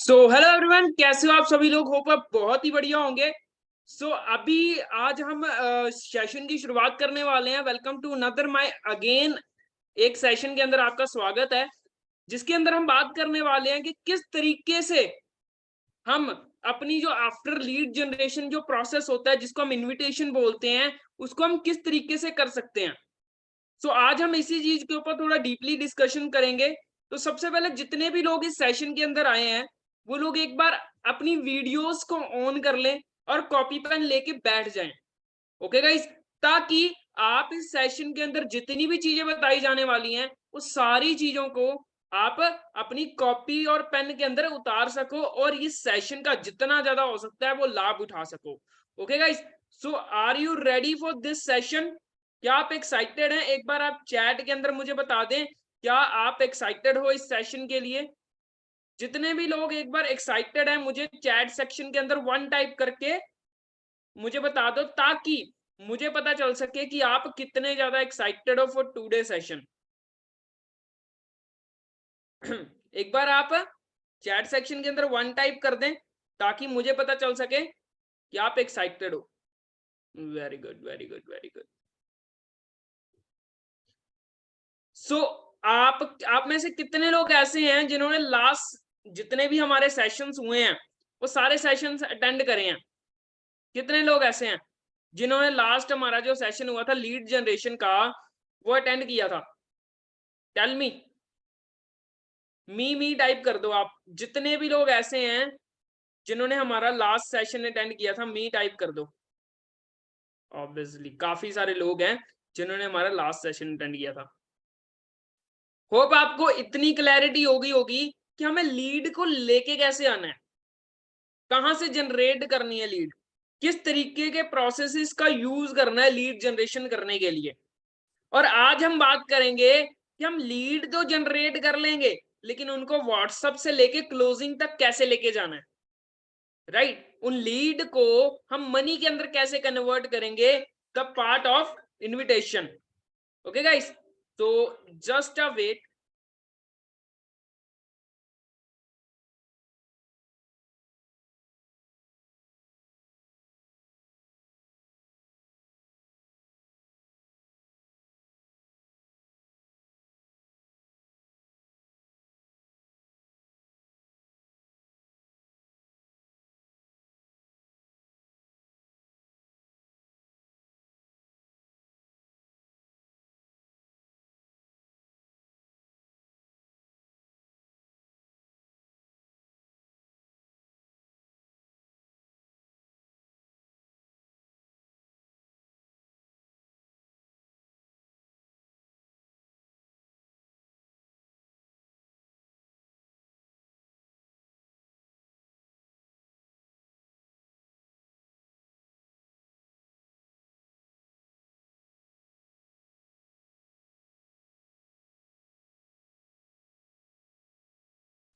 So hello everyone, कैसे हो आप सभी लोग? होप आप बहुत ही बढ़िया होंगे। अभी आज हम सेशन की शुरुआत करने वाले हैं। Welcome to another my again एक सेशन के अंदर आपका स्वागत है, जिसके अंदर हम बात करने वाले हैं कि किस तरीके से हम अपनी जो आफ्टर लीड जनरेशन जो प्रोसेस होता है, जिसको हम इनविटेशन बोलते हैं, उसको हम किस तरीके से कर सकते हैं। आज हम इसी चीज के ऊपर थोड़ा डीपली डिस्कशन करेंगे। तो सबसे पहले जितने भी लोग इस सेशन के अंदर आए हैं, वो लोग एक बार अपनी वीडियोस को ऑन कर लें और कॉपी पेन लेके बैठ जाएं। ओके गाइस, ताकि आप इस सेशन के अंदर जितनी भी चीजें बताई जाने वाली हैं, उस सारी चीजों को आप अपनी कॉपी और पेन के अंदर उतार सको और इस सेशन का जितना ज्यादा हो सकता है वो लाभ उठा सको। Okay guys, are you ready for this session? क्या आप एक्साइटेड हैं? एक बार आप चैट के अंदर मुझे बता दें, क्या आप एक्साइटेड हो इस सेशन के लिए? जितने भी लोग एक बार एक्साइटेड हैं, मुझे चैट सेक्शन के अंदर वन टाइप करके मुझे बता दो, ताकि मुझे पता चल सके कि आप कितने ज्यादा एक्साइटेड हो फॉर टुडे सेशन। एक बार आप चैट सेक्शन के अंदर वन टाइप कर दें, ताकि मुझे पता चल सके कि आप एक्साइटेड हो। Very good, very good, very good. So आप में से कितने लोग ऐसे हैं जिन्होंने लास्ट जितने भी हमारे सेशंस हुए हैं, वो सारे सेशंस अटेंड करे हैं? कितने लोग ऐसे हैं जिन्होंने लास्ट हमारा जो सेशन हुआ था लीड जनरेशन का, वो अटेंड किया था? टेल मी टाइप कर दो आप। जितने भी लोग ऐसे हैं जिन्होंने हमारा लास्ट सेशन अटेंड किया था, मी टाइप कर दो। ऑब्वियसली काफी सारे लोग हैं जिन्होंने हमारा लास्ट सेशन अटेंड किया था। होप आपको इतनी क्लैरिटी होगी होगी कि हमें लीड को लेके कैसे आना है, कहां से जनरेट करनी है लीड, किस तरीके के प्रोसेसेस का यूज करना है लीड जनरेशन करने के लिए। और आज हम बात करेंगे कि हम लीड तो जनरेट कर लेंगे, लेकिन उनको व्हाट्सएप से लेके क्लोजिंग तक कैसे लेके जाना है। राइट, उन लीड को हम मनी के अंदर कैसे कन्वर्ट करेंगे, the part of invitation. Okay guys, तो जस्ट अ वेट।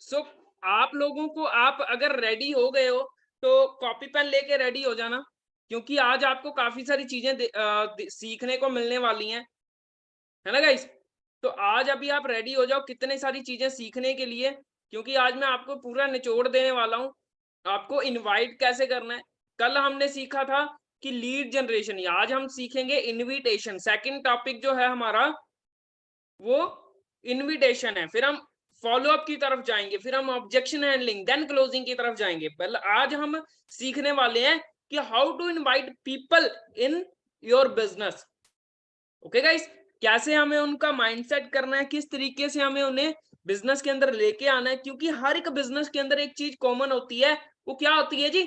सो आप लोगों को, आप अगर रेडी हो गए हो तो कॉपी पेन लेके रेडी हो जाना, क्योंकि आज आपको काफी सारी चीजें सीखने को मिलने वाली हैं, है ना गाइस? तो आज अभी आप रेडी हो जाओ कितने सारी चीजें सीखने के लिए, क्योंकि आज मैं आपको पूरा निचोड़ देने वाला हूँ। आपको इनवाइट कैसे करना है, कल हमने सीखा था कि लीड जनरेशन, आज हम सीखेंगे इनविटेशन। सेकंड टॉपिक जो है हमारा वो इनविटेशन है। फिर हम फॉलो अप की तरफ जाएंगे, फिर हम ऑब्जेक्शन हैंडलिंग, देन क्लोजिंग की तरफ जाएंगे। पहले आज हम सीखने वाले हैं कि how to invite people in your business. Okay guys, कैसे हमें उनका माइंडसेट करना है, किस तरीके से हमें उन्हें बिजनेस के अंदर लेके आना है, क्योंकि हर एक बिजनेस के अंदर एक चीज कॉमन होती है। वो क्या होती है जी?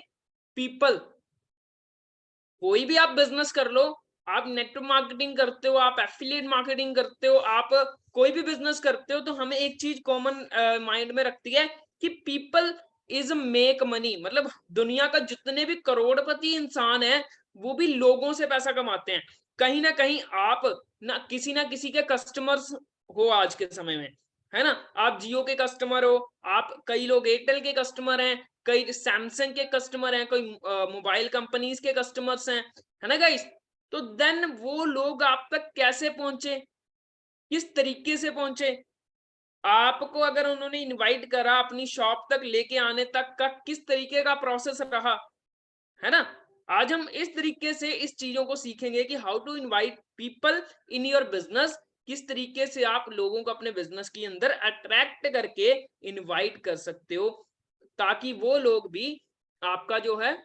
पीपल। कोई भी आप बिजनेस कर लो, आप नेटवर्क मार्केटिंग करते हो, आप एफिलिएट मार्केटिंग करते हो, आप कोई भी बिजनेस करते हो, तो हमें एक चीज कॉमन माइंड में रखती है कि पीपल इज मेक मनी। मतलब दुनिया का जितने भी करोड़पति इंसान है, वो भी लोगों से पैसा कमाते हैं। कहीं आप ना किसी के कस्टमर्स हो आज के समय में, है ना? आप जियो के कस्टमर हो, आप कई लोग एयरटेल के कस्टमर हैं, कई सैमसंग के कस्टमर हैं, कोई मोबाइल कंपनीज के कस्टमर्स हैं, है ना गाइस? तो देन वो लोग आप तक कैसे पहुंचे, किस तरीके से पहुंचे, आपको अगर उन्होंने इनवाइट करा अपनी शॉप तक लेके आने तक का किस तरीके का प्रोसेस रहा, है ना? आज हम इस तरीके से इस चीजों को सीखेंगे कि how to invite people in your business, किस तरीके से आप लोगों को अपने बिजनेस के अंदर अट्रैक्ट करके इनवाइट कर सकते हो, ताकि वो लोग भी आपका जो है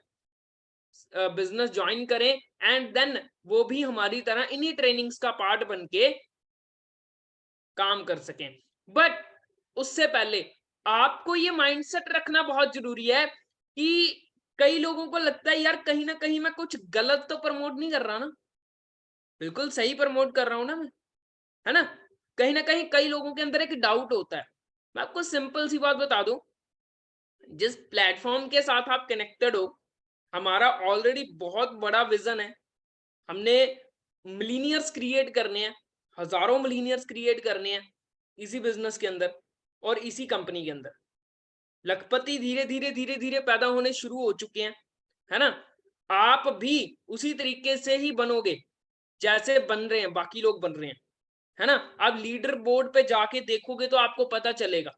बिजनेस ज्वाइन करें, एंड देन वो भी हमारी तरह इन्हीं ट्रेनिंग्स का पार्ट बन के काम कर सकें। बट उससे पहले आपको ये माइंडसेट रखना बहुत जरूरी है कि कई लोगों को लगता है यार कहीं ना कहीं मैं कुछ गलत तो प्रमोट नहीं कर रहा ना, बिल्कुल सही प्रमोट कर रहा हूं ना मैं, है ना? कहीं ना कहीं कई लोगों के अंदर एक डाउट होता है। मैं आपको सिंपल सी बात बता दूं, जिस प्लेटफॉर्म के साथ आप कनेक्टेड हो, हमारा ऑलरेडी बहुत बड़ा विजन है। हमने मिलीनियर्स क्रिएट करने हैं, हजारों मिलीनियर्स क्रिएट करने हैं इसी बिजनेस के अंदर और इसी कंपनी के अंदर। लखपति धीरे धीरे धीरे धीरे पैदा होने शुरू हो चुके हैं, है ना? आप भी उसी तरीके से ही बनोगे जैसे बन रहे हैं बाकी लोग बन रहे हैं, है ना? आप लीडर बोर्ड पे जाके देखोगे तो आपको पता चलेगा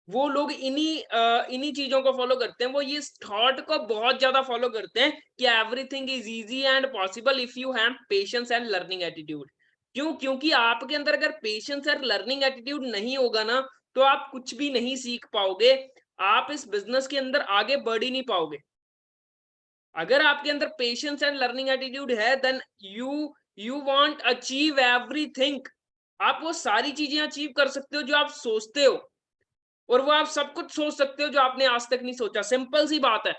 वो लोग इन्हीं चीजों को फॉलो करते हैं। वो ये थॉट को बहुत ज्यादा फॉलो करते हैं कि everything is easy and possible if you have patience and learning attitude. क्यों? क्योंकि आपके अंदर अगर पेशेंस एंड लर्निंग एटीट्यूड नहीं होगा ना, तो आप कुछ भी नहीं सीख पाओगे, आप इस बिजनेस के अंदर आगे बढ़ ही नहीं पाओगे। अगर आपके अंदर पेशेंस एंड लर्निंग एटीट्यूड है, then you want achieve everything. आप वो सारी चीजें अचीव कर सकते हो जो आप सोचते हो, और वो आप सब कुछ सोच सकते हो जो आपने आज तक नहीं सोचा। सिंपल सी बात है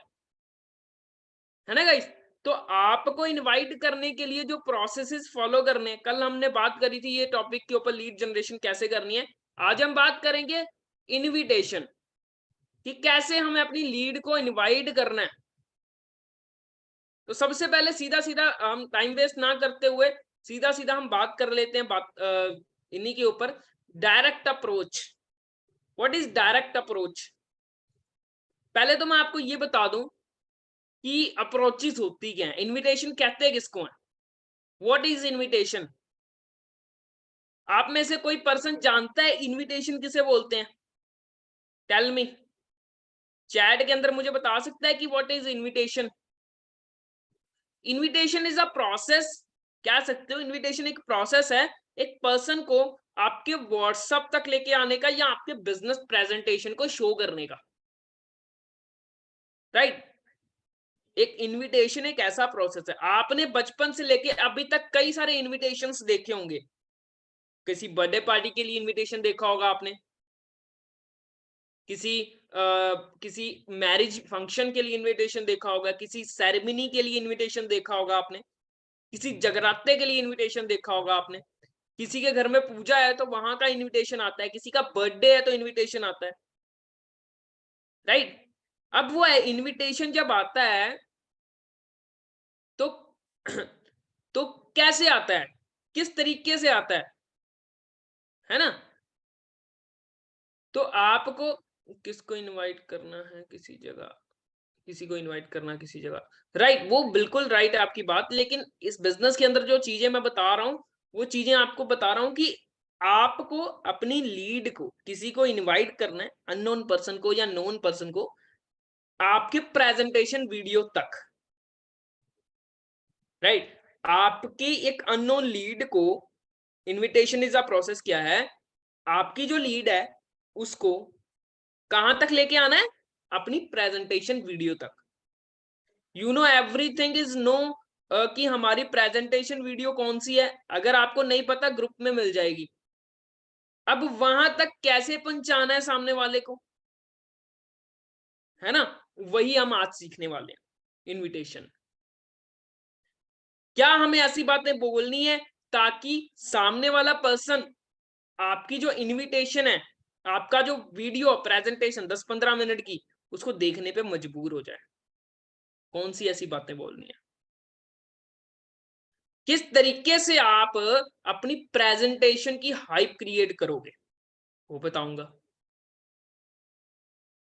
ना गाइस? तो आपको इनवाइट करने के लिए जो प्रोसेसेस फॉलो करने, कल हमने बात करी थी ये टॉपिक के ऊपर, लीड जनरेशन कैसे करनी है। आज हम बात करेंगे इनविटेशन, कि कैसे हमें अपनी लीड को इनवाइट करना है। तो सबसे पहले सीधा सीधा हम टाइम वेस्ट ना करते हुए सीधा सीधा हम बात कर लेते हैं, इन्हीं के ऊपर, direct approach. What is direct approach? पहले तो मैं आपको ये बता दूं कि अप्रोचेस होती क्या है, इनविटेशन कहते हैं किसको है, व्हाट इज इनविटेशन? आप में से कोई पर्सन जानता है इनविटेशन किसे बोलते हैं? टेल मी, चैट के अंदर मुझे बता सकता है कि what is invitation? Invitation is a process, कह सकते हो इनविटेशन एक प्रोसेस है एक पर्सन को आपके व्हाट्सएप तक लेके आने का, या आपके बिजनेस प्रेजेंटेशन को शो करने का, राइट? एक इनविटेशन एक ऐसा प्रोसेस है, आपने बचपन से लेके अभी तक कई सारे इनविटेशंस देखे होंगे। किसी बर्थडे पार्टी के लिए इनविटेशन देखा होगा आपने, किसी मैरिज फंक्शन के लिए इनविटेशन देखा होगा, किसी सेरेमनी के लिए इनविटेशन देखा होगा आपने, किसी जगराते के लिए इनविटेशन देखा होगा आपने, किसी के घर में पूजा है तो वहां का इनविटेशन आता है, किसी का बर्थडे है तो इनविटेशन आता है, राइट? अब वो इनविटेशन जब आता है तो तो कैसे आता है, किस तरीके से आता है ना? तो आपको किसको इनवाइट करना है किसी जगह, किसी को इनवाइट करना किसी जगह, राइट? वो बिल्कुल राइट है आपकी बात, लेकिन इस बिजनेस के अंदर जो चीजें मैं बता रहा हूँ, वो चीजें आपको बता रहा हूँ कि आपको अपनी लीड को, किसी को इनवाइट करना है, अननोन पर्सन को या नोन पर्सन को, आपके प्रेजेंटेशन वीडियो तक, राइट? आपकी एक अननोन लीड को, इनविटेशन इज अ प्रोसेस क्या है, आपकी जो लीड है उसको कहां तक लेके आना है? अपनी प्रेजेंटेशन वीडियो तक। You know everything is no, कि हमारी प्रेजेंटेशन वीडियो कौन सी है, अगर आपको नहीं पता ग्रुप में मिल जाएगी। अब वहां तक कैसे पहुंचाना है सामने वाले को, है ना? वही हम आज सीखने वाले हैं, इनविटेशन। क्या हमें ऐसी बातें बोलनी है ताकि सामने वाला पर्सन आपकी जो इनविटेशन है, आपका जो वीडियो प्रेजेंटेशन 10-15 मिनट की, उसको देखने पे मजबूर हो जाए? कौन सी ऐसी बातें बोलनी है, किस तरीके से आप अपनी प्रेजेंटेशन की हाइप क्रिएट करोगे, वो बताऊंगा।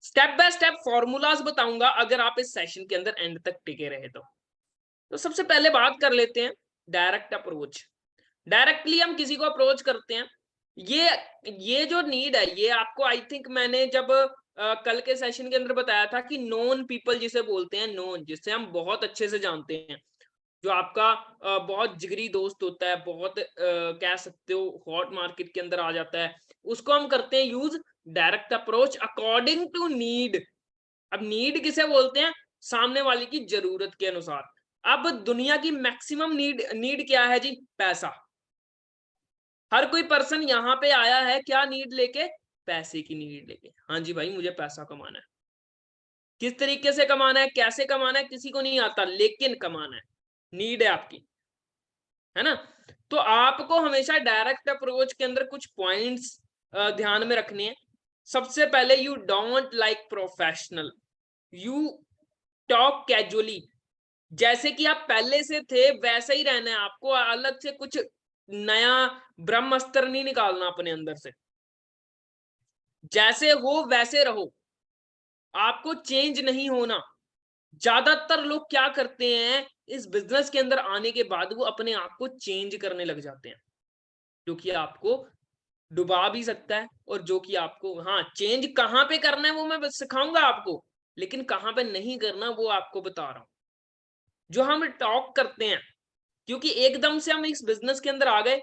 स्टेप बाय स्टेप फॉर्मूलाज बताऊंगा अगर आप इस सेशन के अंदर एंड तक टिके रहे तो सबसे पहले बात कर लेते हैं डायरेक्ट अप्रोच। डायरेक्टली हम किसी को अप्रोच करते हैं, ये जो नीड है, ये आपको आई थिंक मैंने जब कल के सेशन के अंदर बताया था कि नोन पीपल जिसे बोलते हैं, नोन जिसे हम बहुत अच्छे से जानते हैं, जो आपका बहुत जिगरी दोस्त होता है, बहुत कह सकते हो हॉट मार्केट के अंदर आ जाता है, उसको हम करते हैं use direct approach according to need. अब नीड किसे बोलते हैं? सामने वाले की जरूरत के अनुसार। अब दुनिया की मैक्सिमम नीड नीड क्या है जी? पैसा। हर कोई पर्सन यहाँ पे आया है क्या नीड लेके? पैसे की नीड लेके। हाँ जी भाई, मुझे पैसा कमाना है। किस तरीके से कमाना है, कैसे कमाना है, किसी को नहीं आता, लेकिन कमाना है, नीड है आपकी, है ना? तो आपको हमेशा डायरेक्ट अप्रोच के अंदर कुछ पॉइंट्स ध्यान में रखने हैं। सबसे पहले, you don't like professional, you talk casually. जैसे कि आप पहले से थे वैसे ही रहना है आपको, अलग से कुछ नया ब्रह्मास्त्र नहीं निकालना अपने अंदर से। जैसे हो वैसे रहो, आपको चेंज नहीं होना। ज्यादातर लोग क्या करते हैं, इस बिजनेस के अंदर आने के बाद वो अपने आप को चेंज करने लग जाते हैं, जो कि आपको डुबा भी सकता है, और जो कि आपको, हाँ, चेंज कहाँ पे करना है वो मैं बस सिखाऊंगा आपको, लेकिन कहाँ पे नहीं करना वो आपको बता रहा हूं। जो हम टॉक करते हैं, क्योंकि एकदम से हम इस बिजनेस के अंदर आ गए,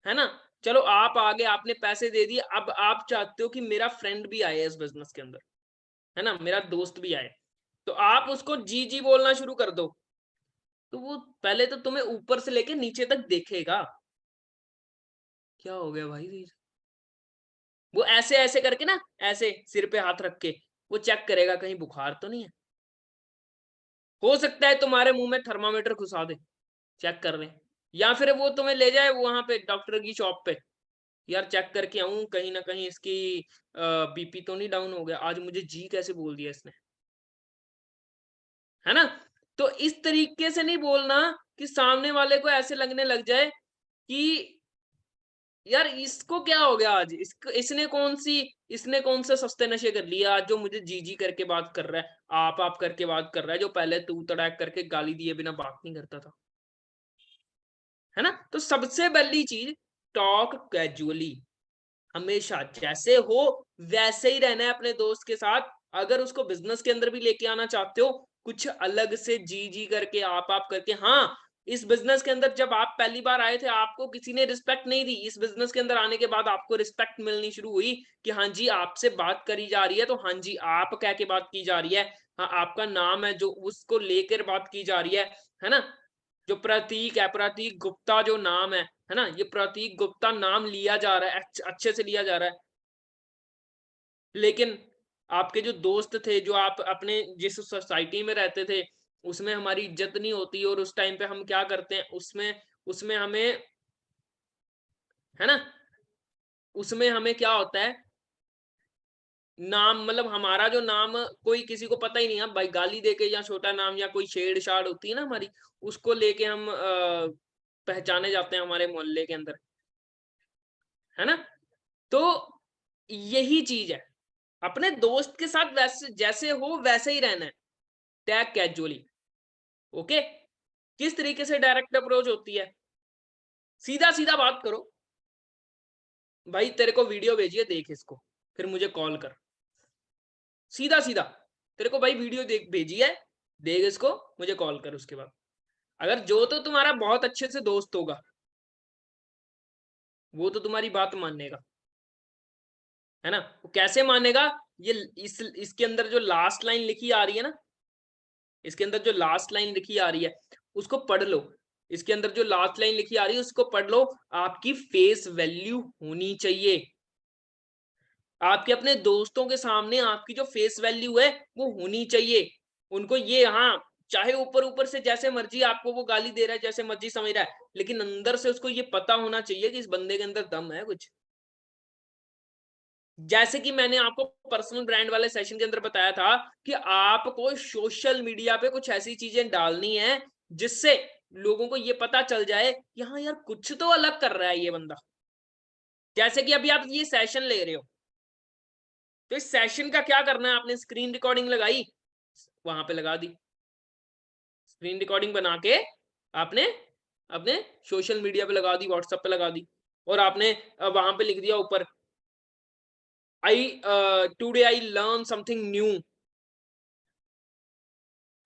है ना? चलो आप आ गए, आपने पैसे दे दिए, अब आप चाहते हो कि मेरा फ्रेंड भी आए इस बिजनेस के अंदर, है ना, मेरा दोस्त भी आए, तो आप उसको जी जी बोलना शुरू कर दो, तो वो पहले तो तुम्हें ऊपर से लेके नीचे तक देखेगा। क्या हो गया भाई? वो ऐसे ऐसे करके ना, ऐसे सिर पे हाथ रख के वो चेक करेगा कहीं बुखार तो नहीं है। हो सकता है तुम्हारे मुंह में थर्मामीटर घुसा दे, चेक कर ले, या फिर वो तुम्हें ले जाए वहां पे डॉक्टर की शॉप पे, यार चेक करके आऊं कहीं ना कहीं इसकी बीपी तो नहीं डाउन हो गया, आज मुझे जी कैसे बोल दिया इसने, है ना? तो इस तरीके से नहीं बोलना कि सामने वाले को ऐसे लगने लग जाए कि यार इसको क्या हो गया आज, इसने कौन से सस्ते नशे कर लिए आज, जो मुझे जी जी करके बात कर रहा है, आप करके बात कर रहा है, जो पहले तू तड़ाक करके गाली दिए बिना बात नहीं करता था, है ना? तो सबसे पहली चीज, टॉक कैजुअली। हमेशा जैसे हो वैसे ही रहना है अपने दोस्त के साथ। अगर उसको बिजनेस के अंदर भी लेके आना चाहते हो, कुछ अलग से जी जी करके, आप करके, हाँ, इस बिजनेस के अंदर जब आप पहली बार आए थे आपको किसी ने रिस्पेक्ट नहीं दी, इस बिजनेस के अंदर आने के बाद आपको रिस्पेक्ट मिलनी शुरू हुई कि हाँ जी आपसे बात करी जा रही है, तो हाँ जी आप कह के बात की जा रही है, हाँ आपका नाम है जो उसको लेकर बात की जा रही है ना? जो प्रतीक है, प्रतीक गुप्ता जो नाम है ना, ये प्रतीक गुप्ता नाम लिया जा रहा है, अच्छे से लिया जा रहा है। लेकिन आपके जो दोस्त थे, जो आप अपने जिस सोसाइटी में रहते थे, उसमें हमारी इज्जत नहीं होती, और उस टाइम पे हम क्या करते हैं, उसमें उसमें हमें, है ना, उसमें हमें क्या होता है, नाम, मतलब हमारा जो नाम कोई किसी को पता ही नहीं है भाई, गाली देके या छोटा नाम या कोई छेड़-छाड़ होती है ना हमारी, उसको लेके हम पहचाने जाते हैं हमारे मोहल्ले के अंदर, है ना? तो यही चीज़ है। अपने दोस्त के साथ वैसे जैसे हो वैसे ही रहना है, टैग कैजुअली, ओके? किस तरीके से डायरेक्ट अप्रोच होती है? सीधा-सीधा बात करो, भाई तेरे को वीडियो भेजी है देख इसको, फिर मुझे कॉल कर। सीधा-सीधा, तेरे को भाई वीडियो देख भेजी है, देख इसको, मुझे कॉल कर उसके बाद। अगर जो तो तुम्हारा बहुत अच्छे से दोस्त होगा, वो तो तुम्हारी बात मानेगा, है ना? वो कैसे मानेगा? ये इसके अंदर जो लास्ट लाइन लिखी आ रही है ना, इसके अंदर जो लास्ट लाइन लिखी आ रही है, उसको पढ़ लो। इसके अंदर जो लास्ट लाइन लिखी आ रही है, उसको पढ़ लो। आपकी फेस वैल्यू होनी चाहिए। आपके अपने दोस्तों के सामने आपकी जो फेस वैल्यू है, वो होनी चाहिए। उनको ये, हाँ, चाहे ऊपर-ऊपर से जैसे मर्ज़ी आपको वो गाली दे रहा है, जैसे मर्ज़ी समझ रहा है, लेकिन अंदर से उसको ये पता होना चाहिए कि इस बंदे के अंदर दम है कुछ। जैसे कि मैंने आपको पर्सनल ब्रांड वाले सेशन के अंदर बताया था कि आपको सोशल मीडिया पे कुछ ऐसी चीजें डालनी है जिससे लोगों को ये पता चल जाए कि हाँ यार कुछ तो अलग कर रहा है ये बंदा। जैसे कि अभी आप ये सेशन ले रहे हो, तो इस सेशन का क्या करना है, आपने स्क्रीन रिकॉर्डिंग लगाई, वहां पे लगा दी, स्क्रीन रिकॉर्डिंग बना के आपने अपने सोशल मीडिया पे लगा दी, व्हाट्सएप पे लगा दी, और आपने वहां पे लिख दिया ऊपर today I learn something new,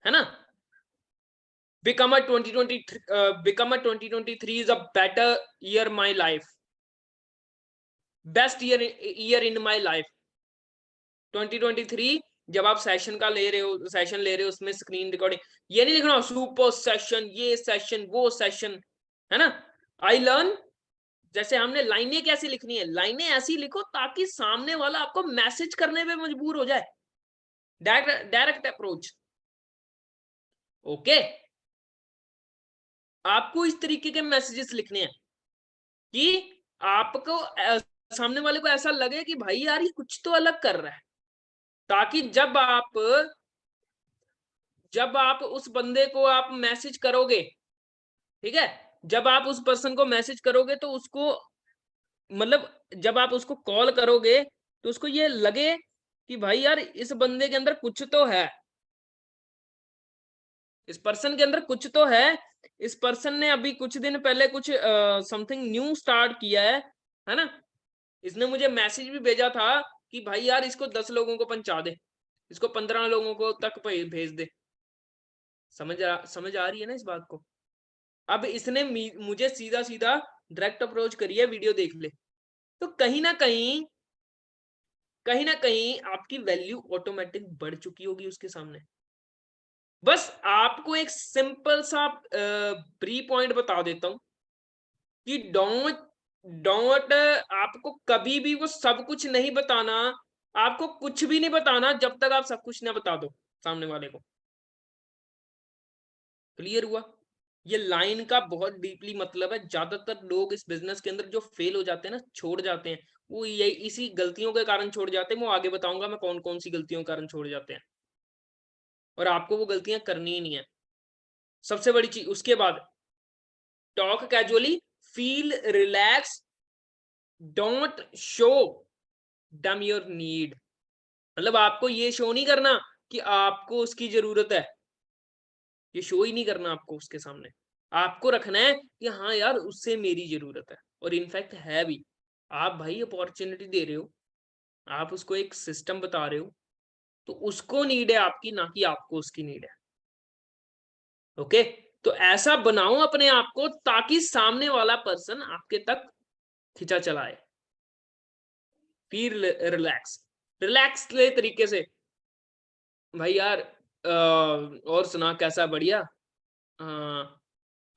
है ना। become a 2023 is a better year my life, best year in my life. 2023 जब आप सेशन का ले रहे हो, सेशन ले रहे हो, उसमें स्क्रीन रिकॉर्डिंग, ये नहीं लिखना सुपर सेशन, ये सेशन, वो सेशन, है ना। आई लर्न, जैसे हमने लाइनें कैसी लिखनी है, लाइनें ऐसी लिखो ताकि सामने वाला आपको मैसेज करने में मजबूर हो जाए, डायरेक्ट अप्रोच। ओके, आपको इस तरीके के मैसेजेस लिखने हैं कि आपको सामने वाले को ऐसा लगे कि भाई यार ये कुछ तो अलग कर रहा है, ताकि जब आप उस बंदे को आप मैसेज करोगे, ठीक है, जब आप उस पर्सन को मैसेज करोगे तो उसको, मतलब जब आप उसको कॉल करोगे तो उसको ये लगे कि भाई यार इस बंदे के अंदर कुछ तो है, इस पर्सन के अंदर कुछ तो है, इस पर्सन ने अभी कुछ दिन पहले कुछ समथिंग न्यू स्टार्ट किया है ना। इसने मुझे मैसेज भी भेजा था कि भाई यार इसको 10 लोगों को पहुंचा दे, इसको 15 लोगों को तक भेज दे। समझ आ रही है ना इस बात को। अब इसने मुझे सीधा सीधा डायरेक्ट अप्रोच करी है, वीडियो देख ले, तो कहीं ना कहीं आपकी वैल्यू ऑटोमेटिक बढ़ चुकी होगी उसके सामने। बस आपको एक सिंपल सा प्री पॉइंट बता देता हूं कि डोंट डोंट आपको कभी भी वो सब कुछ नहीं बताना, आपको कुछ भी नहीं बताना जब तक आप सब कुछ ना बता दो सामने वाले को। क्लियर हुआ। ये लाइन का बहुत डीपली मतलब है। ज्यादातर लोग इस बिजनेस के अंदर जो फेल हो जाते हैं ना, छोड़ जाते हैं, वो यही इसी गलतियों के कारण छोड़ जाते हैं। मैं आगे बताऊंगा मैं कौन कौन सी गलतियों के कारण छोड़ जाते हैं, और आपको वो गलतियां करनी ही नहीं है। सबसे बड़ी चीज उसके बाद, talk casually, feel relax, don't show डम योर नीड। मतलब आपको ये शो नहीं करना कि आपको उसकी जरूरत है, ये शो ही नहीं करना आपको उसके सामने। आपको रखना है कि हाँ यार उससे मेरी जरूरत है, और इनफैक्ट है भी। आप भाई अपॉर्चुनिटी दे रहे हो, आप उसको एक सिस्टम बता रहे हो, तो उसको नीड है आपकी, ना कि आपको उसकी नीड है। ओके, तो ऐसा बनाओ अपने आप को ताकि सामने वाला पर्सन आपके तक खिंचा चलाए। फील रिलैक्स, रिलैक्स तरीके से, भाई यार और सुना कैसा, बढ़िया।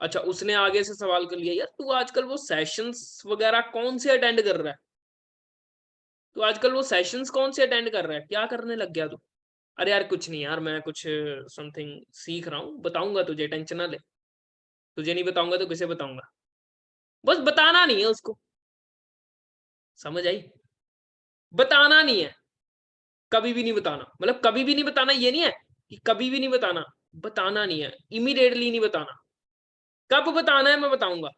अच्छा, उसने आगे से सवाल कर लिया, यार तू आजकल वो सेशंस वगैरह कौन से अटेंड कर रहा है, तू आजकल वो सेशंस कौन से अटेंड कर रहा है, क्या करने लग गया तू। अरे यार कुछ नहीं यार, मैं कुछ समथिंग सीख रहा हूँ, बताऊंगा तुझे, टेंशन ना ले। तुझे नहीं बताऊंगा तो किसे बताऊंगा। बस बताना नहीं है उसको, समझ आई। बताना नहीं है, कभी भी नहीं बताना। मतलब कभी भी नहीं बताना ये नहीं है कि कभी भी नहीं बताना, बताना नहीं है, इमीडिएटली नहीं बताना। कब बताना है मैं बताऊंगा।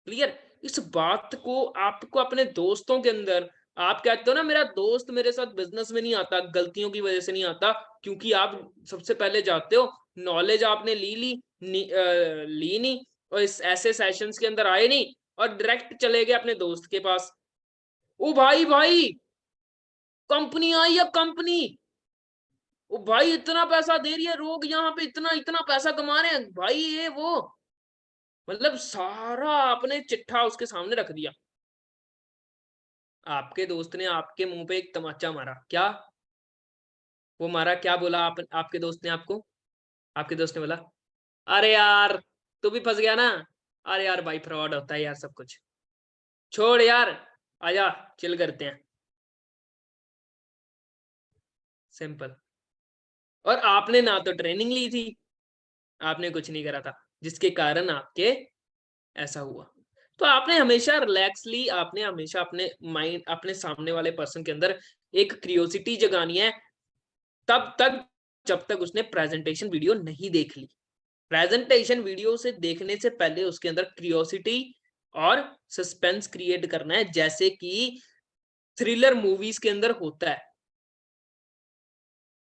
क्लियर। इस बात को आपको अपने दोस्तों के अंदर, आप कहते हो ना मेरा दोस्त मेरे साथ बिजनेस में नहीं आता, गलतियों की वजह से नहीं आता, क्योंकि आप सबसे पहले जाते हो, नॉलेज आपने ली नहीं, और इस ऐसे सेशंस के अंदर आए नहीं, और डायरेक्ट चले गए अपने दोस्त के पास। ओ भाई भाई, कंपनी आई है कंपनी, ओ भाई इतना पैसा दे रही है, लोग यहाँ पे इतना इतना पैसा कमा रहे हैं भाई, ये वो, मतलब सारा आपने चिट्ठा उसके सामने रख दिया। आपके दोस्त ने आपके मुंह पे एक तमाचा मारा, क्या वो मारा, क्या बोला आपके दोस्त ने आपको, आपके दोस्त ने बोला, अरे यार तू भी फंस गया ना, अरे यार भाई फ्रॉड होता है यार सब कुछ, छोड़ यार, आजा चिल करते हैं। सिंपल। और आपने ना तो ट्रेनिंग ली थी, आपने कुछ नहीं करा था, जिसके कारण आपके ऐसा हुआ। तो आपने हमेशा रिलैक्सली, आपने हमेशा अपने माइंड, अपने सामने वाले पर्सन के अंदर एक क्रियोसिटी जगानी है, तब तक जब तक उसने प्रेजेंटेशन वीडियो नहीं देख ली। प्रेजेंटेशन वीडियो से देखने से पहले उसके अंदर क्रियोसिटी और सस्पेंस क्रिएट करना है, जैसे कि थ्रिलर मूवीज के अंदर होता है।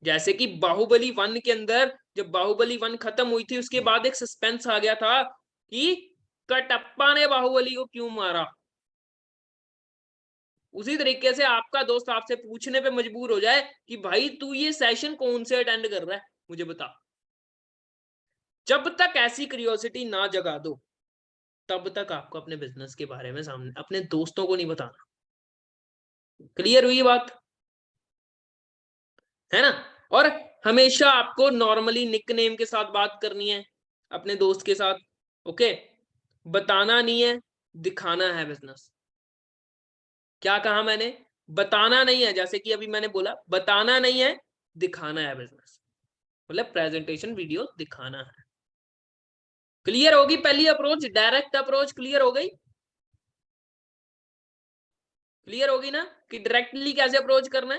जैसे कि बाहुबली 1 के अंदर, जब बाहुबली 1 खत्म हुई थी उसके बाद एक सस्पेंस आ गया था कि कटप्पा ने बाहुबली को क्यों मारा, उसी तरीके से आपका दोस्त आपसे पूछने पे मजबूर हो जाए कि भाई तू ये सेशन कौन से अटेंड कर रहा है, मुझे बता। जब तक ऐसी क्यूरियोसिटी ना जगा दो, तब तक आपको अपने बिजनेस के बारे में सामने अपने दोस्तों को नहीं बताना। क्लियर हुई बात, है ना? और हमेशा आपको नॉर्मली निकनेम के साथ बात करनी है अपने दोस्त के साथ, ओके? बताना नहीं है, दिखाना है बिजनेस। क्या कहा मैंने? बताना नहीं है, जैसे कि अभी मैंने बोला, बताना नहीं है, दिखाना है बिजनेस, मतलब प्रेजेंटेशन वीडियो दिखाना है। क्लियर होगी पहली अप्रोच, डायरेक्ट अप्रोच क्लियर हो गई? क्लियर होगी ना कि डायरेक्टली कैसे अप्रोच करना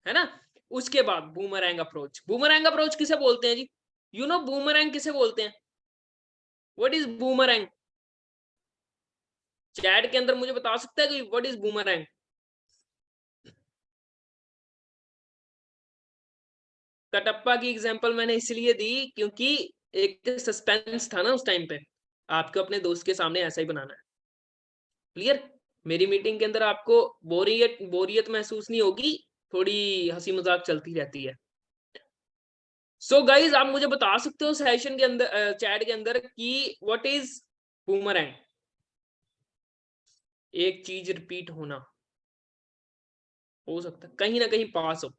है ना? उसके बाद बूमरैंग अप्रोच। बूमरैंग अप्रोच किसे बोलते हैं जी? यू नो बूमरैंग किसे बोलते हैं? What is boomerang? चैट के अंदर मुझे बता सकता है कि व्हाट इज बूमरैंग? कटप्पा की एग्जांपल मैंने इसलिए दी क्योंकि एक सस्पेंस था ना उस टाइम पे, आपको अपने दोस्त के सामने ऐसा ही बनाना है। क्लियर? मेरी मीटिंग के अंदर आपको बोरियत महसूस नहीं होगी, थोड़ी हंसी मजाक चलती रहती है। सो गाइज आप मुझे बता सकते हो सेशन के अंदर, चैट के अंदर कि व्हाट इज बूमरैंग? एक चीज रिपीट होना, हो सकता है कहीं ना कहीं पास हो,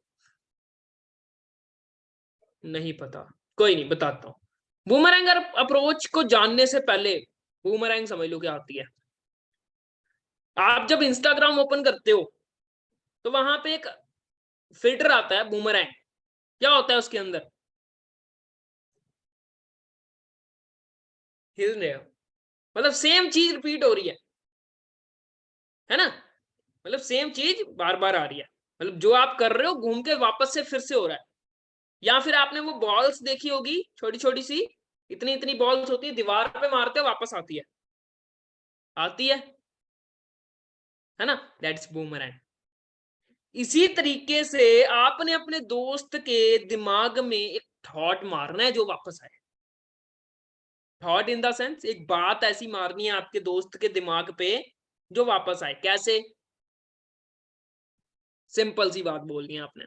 नहीं पता, कोई नहीं बताता हूँ। बूमरैंग अप्रोच को जानने से पहले बूमरैंग समझ लो क्या आती है। आप जब इंस्टाग्राम ओपन करते हो तो वहां पे एक फिल्टर आता है बूमरैंग। क्या होता है उसके अंदर? हिल रहे हो, मतलब सेम चीज रिपीट हो रही है ना? मतलब सेम चीज बार बार आ रही है, मतलब जो आप कर रहे हो घूम के वापस से फिर से हो रहा है। या फिर आपने वो बॉल्स देखी होगी छोटी छोटी सी, इतनी इतनी बॉल्स होती है, दीवार पे मारते हो वापस आती है, आती है ना? That's boomerang. इसी तरीके से आपने अपने दोस्त के दिमाग में एक थॉट मारना है जो वापस आए। थॉट इन द सेंस एक बात ऐसी मारनी है आपके दोस्त के दिमाग पे जो वापस आए। कैसे? सिंपल सी बात बोलनी है आपने।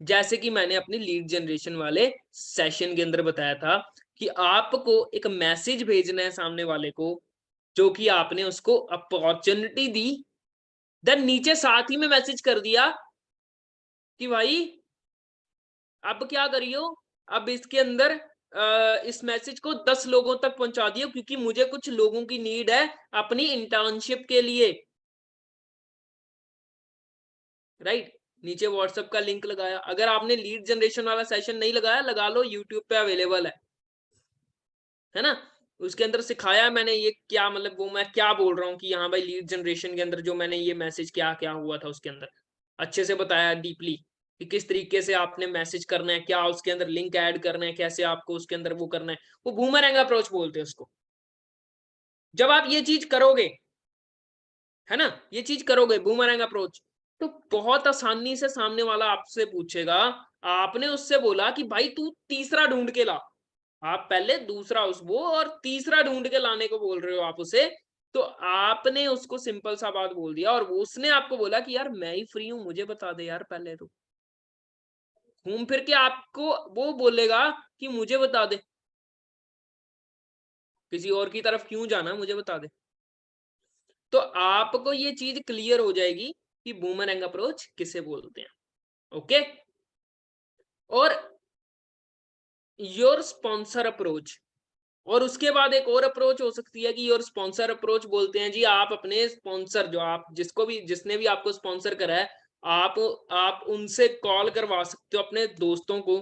जैसे कि मैंने अपनी लीड जनरेशन वाले सेशन के अंदर बताया था कि आपको एक मैसेज भेजना है सामने वाले को, जो कि आपने उसको अपॉर्चुनिटी दी, देन नीचे साथ ही में मैसेज कर दिया कि भाई अब क्या करियो, अब इसके अंदर इस मैसेज को 10 लोगों तक पहुंचा दियो क्योंकि मुझे कुछ लोगों की नीड है अपनी इंटर्नशिप के लिए, राइट? नीचे व्हाट्सएप का लिंक लगाया। अगर आपने लीड जनरेशन वाला सेशन नहीं लगाया, लगा लो, यूट्यूब पे अवेलेबल है ना? उसके अंदर सिखाया मैंने ये क्या, मतलब वो मैं क्या बोल रहा हूँ कि हाँ भाई लीड जनरेशन के अंदर जो मैंने ये मैसेज क्या क्या हुआ था उसके अंदर अच्छे से बताया डीपली कि किस तरीके से आपने मैसेज करना है, क्या उसके अंदर लिंक ऐड करना है, कैसे आपको उसके अंदर वो करना है। वो बूमरैंग अप्रोच बोलते हैं उसको। जब आप ये चीज करोगे, है ना, ये चीज करोगे बूमरैंग अप्रोच, तो बहुत आसानी से सामने वाला आपसे पूछेगा। आपने उससे बोला कि भाई तू तीसरा ढूंढ के ला, आप पहले दूसरा उस वो और तीसरा ढूंढ के लाने को बोल रहे हो आप उसे, तो आपने उसको सिंपल सा बात बोल दिया और वो उसने आपको बोला कि यार मैं ही फ्री हूं, मुझे बता दे यार पहले तो। घूम फिर के आपको वो बोलेगा कि मुझे बता दे, किसी और की तरफ क्यों जाना, मुझे बता दे। तो आपको ये चीज क्लियर हो जाएगी कि बूमरैंग अप्रोच किसे बोलते हैं। ओके? और योर स्पॉन्सर अप्रोच, और उसके बाद एक और अप्रोच हो सकती है कि योर स्पॉन्सर अप्रोच बोलते हैं जी आप अपने स्पॉन्सर, जो आप जिसको भी जिसने भी आपको स्पॉन्सर करा है, आप आप उनसे कॉल करवा सकते हो अपने दोस्तों को,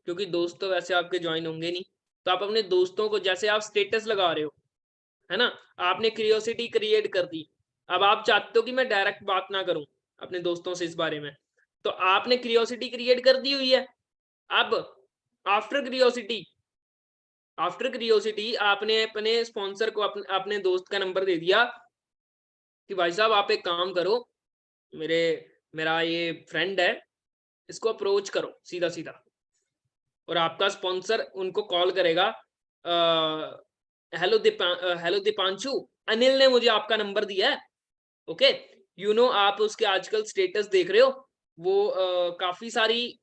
क्योंकि दोस्त तो वैसे आपके ज्वाइन होंगे नहीं। तो आप अपने दोस्तों को, जैसे आप स्टेटस लगा रहे हो, है ना, आपने क्यूरियोसिटी क्रिएट कर दी। अब आप चाहते हो कि मैं डायरेक्ट बात ना करूं अपने दोस्तों से इस बारे में, तो आपने क्यूरियोसिटी क्रिएट कर दी हुई है। अब आफ्टर क्यूरियोसिटी, आपने अपने स्पॉन्सर को अपने दोस्त का नंबर दे दिया कि भाई साहब आप एक काम करो, मेरे मेरा ये फ्रेंड है, इसको अप्रोच करो सीधा सीधा। और आपका स्पॉन्सर उनको कॉल करेगा हेलो दीपांशु, अनिल ने मुझे आपका नंबर दिया है। ओके, आप उसके आजकल स्टेटस देख रहे हो, वो काफी सारी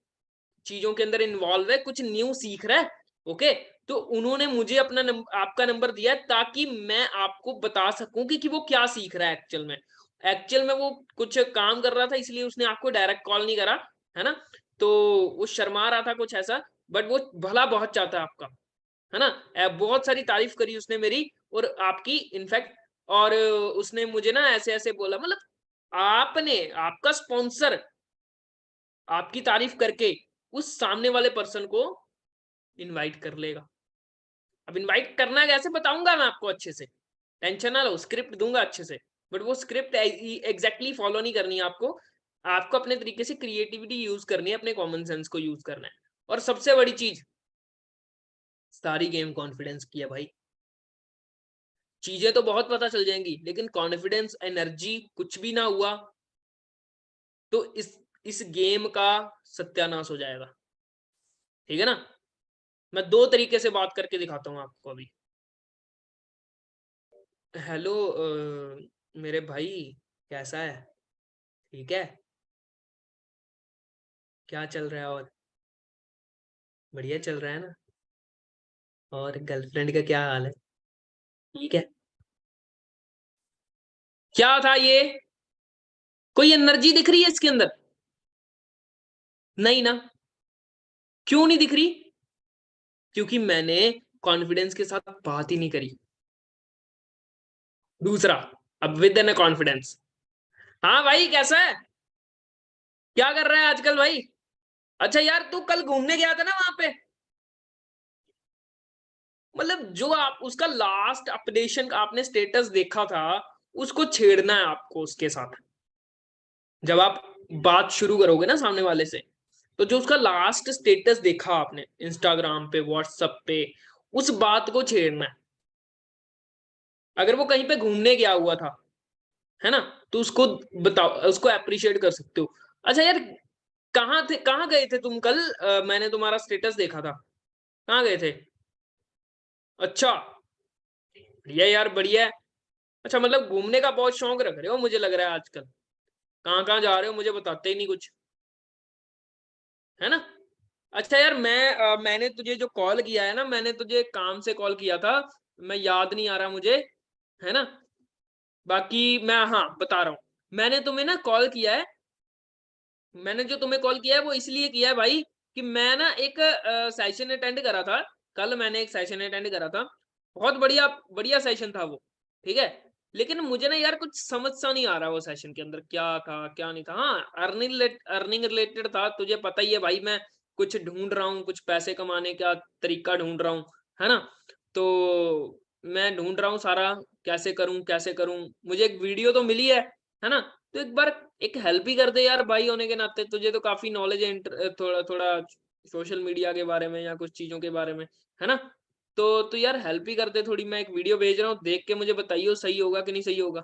चीजों के अंदर इन्वॉल्व है, कुछ न्यू सीख रहा है। ओके, तो उन्होंने मुझे आपका नंबर दिया है ताकि मैं आपको बता सकूं कि वो क्या सीख रहा है एक्चुअल में वो कुछ काम कर रहा था, इसलिए उसने आपको डायरेक्ट कॉल नहीं करा, है ना। तो वो शर्मा रहा था कुछ ऐसा, बट वो भला बहुत चाहता है आपका, है ना। बहुत सारी तारीफ करी उसने मेरी और आपकी इनफैक्ट, और उसने मुझे ना ऐसे ऐसे बोला, मतलब आपका स्पॉन्सर आपकी तारीफ करके उस सामने वाले पर्सन को इनवाइट कर लेगा। अब इनवाइट करना कैसे बताऊंगा मैं आपको अच्छे से, टेंशन ना लो, स्क्रिप्ट दूंगा अच्छे से, बट वो स्क्रिप्ट एग्जैक्टली फॉलो नहीं करनी है आपको। आपको अपने तरीके से क्रिएटिविटी यूज करनी है, अपने कॉमन सेंस को यूज करना है। और सबसे बड़ी चीज, सारी गेम कॉन्फिडेंस की है भाई। चीजें तो बहुत पता चल जाएंगी, लेकिन कॉन्फिडेंस, एनर्जी कुछ भी ना हुआ तो इस गेम का सत्यानाश हो जाएगा। ठीक है ना। मैं दो तरीके से बात करके दिखाता हूँ आपको अभी। हेलो मेरे भाई, कैसा है? ठीक है? क्या चल रहा है? और बढ़िया चल रहा है ना? और गर्लफ्रेंड का क्या हाल है? ठीक है। क्या था ये? कोई एनर्जी दिख रही है इसके अंदर? नहीं ना। क्यों नहीं दिख रही? क्योंकि मैंने कॉन्फिडेंस के साथ बात ही नहीं करी। दूसरा, अब विद इन कॉन्फिडेंस। हाँ भाई, कैसा है? क्या कर रहा है आजकल भाई? अच्छा यार, तू कल घूमने गया था ना वहां पे, मतलब जो आप उसका लास्ट अपडेशन आपने स्टेटस देखा था, उसको छेड़ना है आपको उसके साथ। जब आप बात शुरू करोगे ना सामने वाले से, तो जो उसका लास्ट स्टेटस देखा आपने इंस्टाग्राम पे, व्हाट्सएप पे, उस बात को छेड़ना है। अगर वो कहीं पे घूमने गया हुआ था, है ना, तो उसको बताओ, उसको अप्रिशिएट कर सकते हो। अच्छा यार, कहाँ थे, कहाँ गए थे तुम कल? मैंने तुम्हारा स्टेटस देखा था, कहाँ गए थे? अच्छा, बढ़िया यार, बढ़िया है। अच्छा, मतलब घूमने का बहुत शौक रख रहे हो मुझे लग रहा है आजकल। कहाँ कहाँ जा रहे हो मुझे बताते ही नहीं कुछ, है ना। अच्छा यार, मैंने तुझे जो कॉल किया है ना, मैंने तुझे काम से कॉल किया था, मैं याद नहीं आ रहा मुझे, है ना। बाकी मैं, हाँ, बता रहा हूँ। मैंने तुम्हें ना कॉल किया है, मैंने जो तुम्हें कॉल किया है वो इसलिए किया है भाई, कि मैं ना एक सेशन अटेंड करा था। कल मैंने एक सेशन अटेंड करा था, बहुत बढ़िया बढ़िया सेशन था वो। ठीक है, लेकिन मुझे ना यार कुछ समझ सा नहीं आ रहा वो सेशन के अंदर क्या था क्या नहीं था। हाँ, अर्निंग रिलेटेड था, तुझे पता ही है भाई, मैं कुछ ढूंढ रहा हूँ, कुछ पैसे कमाने का तरीका ढूंढ रहा हूँ, है ना। तो मैं ढूंढ रहा हूँ सारा, कैसे करूँ कैसे करूँ। मुझे एक वीडियो तो मिली है ना। तो एक बार एक हेल्प ही कर दे यार, भाई होने के नाते, तुझे तो काफी नॉलेज है थोड़ा थोड़ा सोशल मीडिया के बारे में या कुछ चीजों के बारे में, है ना। तो यार हेल्प ही कर दे थोड़ी, मैं एक वीडियो भेज रहा हूँ, देख के मुझे बताइए सही होगा कि नहीं सही होगा।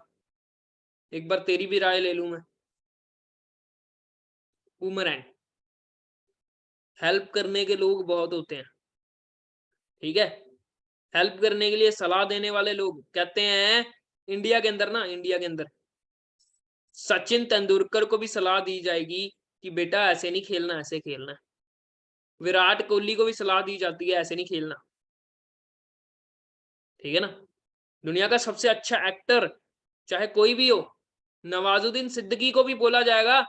एक बार तेरी भी राय ले लूं मैं। बूमरैंग, हेल्प करने के लोग बहुत होते हैं, ठीक है। हेल्प करने के लिए सलाह देने वाले लोग कहते हैं, इंडिया के अंदर ना, इंडिया के अंदर सचिन तेंदुलकर को भी सलाह दी जाएगी कि बेटा ऐसे नहीं खेलना, ऐसे खेलना है। विराट कोहली को भी सलाह दी जाती है, ऐसे नहीं खेलना, ठीक है ना। दुनिया का सबसे अच्छा एक्टर चाहे कोई भी हो, नवाजुद्दीन सिद्दीकी को भी बोला जाएगा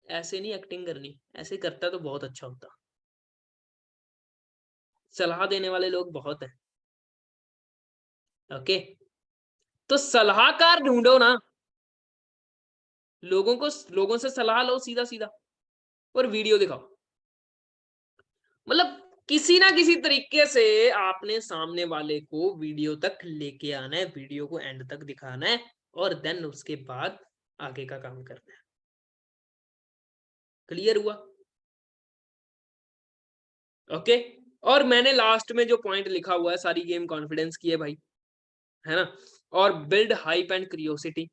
ऐसे नहीं एक्टिंग करनी, ऐसे करता तो बहुत अच्छा होता। सलाह देने वाले लोग बहुत हैं। ओके, तो सलाहकार ढूंढो ना, लोगों से सलाह लो सीधा सीधा, और वीडियो दिखाओ। मतलब किसी ना किसी तरीके से आपने सामने वाले को वीडियो तक लेके आना है, वीडियो को एंड तक दिखाना है, और देन उसके बाद आगे का काम करना है। क्लियर हुआ? ओके। और मैंने लास्ट में जो पॉइंट लिखा हुआ है, सारी गेम कॉन्फिडेंस की है भाई, है ना। और build hype and curiosity,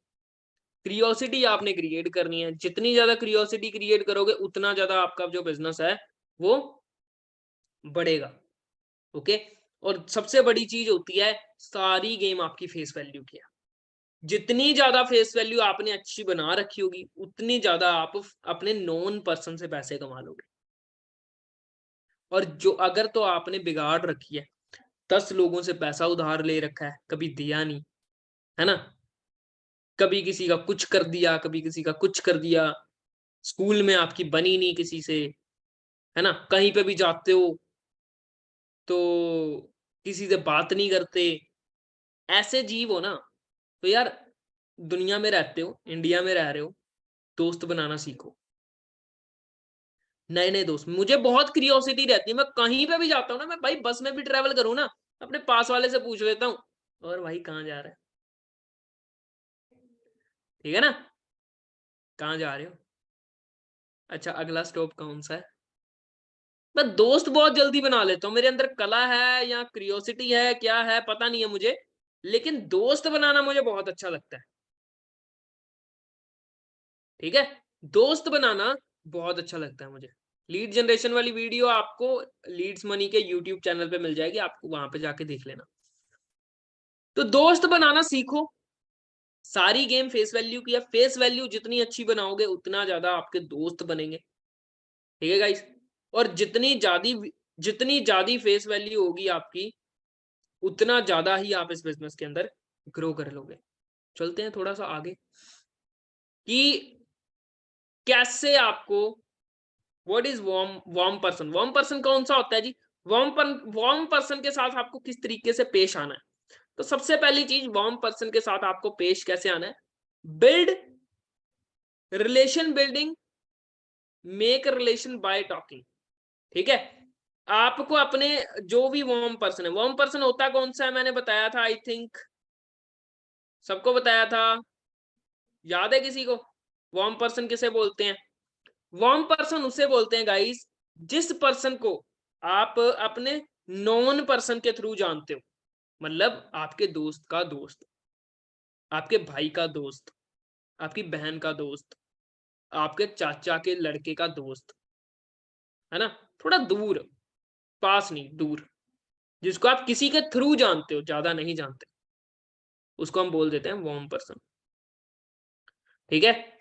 curiosity आपने क्रिएट करनी है। जितनी ज्यादा क्रियोसिटी क्रिएट करोगे, उतना ज्यादा आपका जो बिजनेस है वो बढ़ेगा। ओके। और सबसे बड़ी चीज होती है, सारी गेम आपकी फेस वैल्यू की है। जितनी ज्यादा फेस वैल्यू आपने अच्छी बना रखी होगी, उतनी ज्यादा आप अपने नॉन पर्सन से पैसे कमा लोगे। और जो अगर तो आपने बिगाड़ रखी है, 10 लोगों से पैसा उधार ले रखा है, कभी दिया नहीं, है ना, कभी किसी का कुछ कर दिया, कभी किसी का कुछ कर दिया, स्कूल में आपकी बनी नहीं किसी से, है ना, कहीं पे भी जाते हो तो किसी से बात नहीं करते, ऐसे जीव हो ना, तो यार दुनिया में रहते हो, इंडिया में रह रहे हो, दोस्त बनाना सीखो। नए-नए दोस्त, मुझे बहुत क्यूरियोसिटी रहती है, मैं कहीं पे भी जाता हूँ ना, मैं भाई बस में भी ट्रैवल करूँ ना, अपने पास वाले से पूछ लेता हूँ, और भाई कहाँ जा रहा है? ठीक है ना? कहाँ जा रहे हो? अच्छा अगला स्टॉप कौन-सा है? मैं दोस्त बहुत जल्दी बना लेता हूँ, मेरे अंदर कला है या क्यूरियोसिटी है, क्या है पता नहीं है मुझे, लेकिन दोस्त बनाना मुझे बहुत अच्छा लगता है। ठीक है? दोस्त बनाना बहुत अच्छा लगता है मुझे। लीड जनरेशन वाली वीडियो आपको लीड्स मनी के यूट्यूब चैनल पे मिल जाएगी, आपको वहाँ पे जाके देख लेना। तो दोस्त बनाना सीखो, सारी गेम फेस वैल्यू की है, फेस वैल्यू जितनी अच्छी बनाओगे उतना ज़्यादा आपके दोस्त बनेंगे, ठीक है गाइस? और जितनी ज़्यादा फेस वैल्यू होगी आपकी, उतना ज़्यादा ही आप इस बिज़नेस के अंदर ग्रो कर लोगे। चलते हैं थोड़ा-सा आगे कि कैसे आपको what is warm person? Warm person कौन-सा होता है जी? वार्म पर्सन के साथ आपको किस तरीके से पेश आना है? तो सबसे पहली चीज़ वार्म पर्सन के साथ आपको पेश कैसे आना है? Build relation building, make relation bye talking, ठीक है? आपको अपने जो भी वार्म पर्सन होता कौन-सा है मैंने बताया था आई थिंक सबको बताया था, याद है किसी को? वार्म पर्सन किसे बोलते हैं? वार्म पर्सन उसे बोलते हैं गाइस जिस पर्सन को आप अपने नॉन पर्सन के थ्रू जानते हो, मतलब आपके दोस्त का दोस्त, आपके भाई का दोस्त, आपकी बहन का दोस्त, आपके चाचा के लड़के का दोस्त, है ना, थोड़ा दूर, पास नहीं दूर, जिसको आप किसी के थ्रू जानते हो, ज्यादा नहीं जानते, उसको हम बोल देते हैं वार्म पर्सन। ठीक है?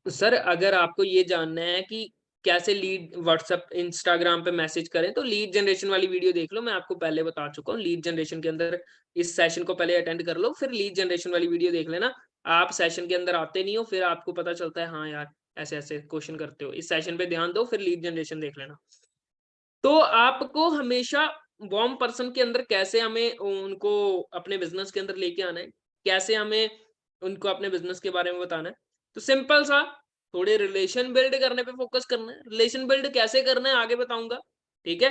सर अगर आपको ये जानना है कि कैसे लीड व्हाट्सएप इंस्टाग्राम पे मैसेज करें तो लीड जनरेशन वाली वीडियो देख लो, मैं आपको पहले बता चुका हूँ लीड जनरेशन के अंदर, इस सेशन को पहले अटेंड कर लो फिर लीड जनरेशन वाली वीडियो देख लेना। आप सेशन के अंदर आते नहीं हो फिर आपको पता चलता है हाँ यार ऐसे ऐसे क्वेश्चन करते हो, इस सेशन पे ध्यान दो फिर लीड जनरेशन देख लेना। तो आपको हमेशा वार्म पर्सन के अंदर कैसे हमें उनको अपने बिजनेस के अंदर लेके आना है, कैसे हमें उनको अपने बिजनेस के बारे में बताना है, तो सिंपल सा थोड़े रिलेशन बिल्ड करने पे फोकस करना है। रिलेशन बिल्ड कैसे करना है आगे बताऊंगा, ठीक है?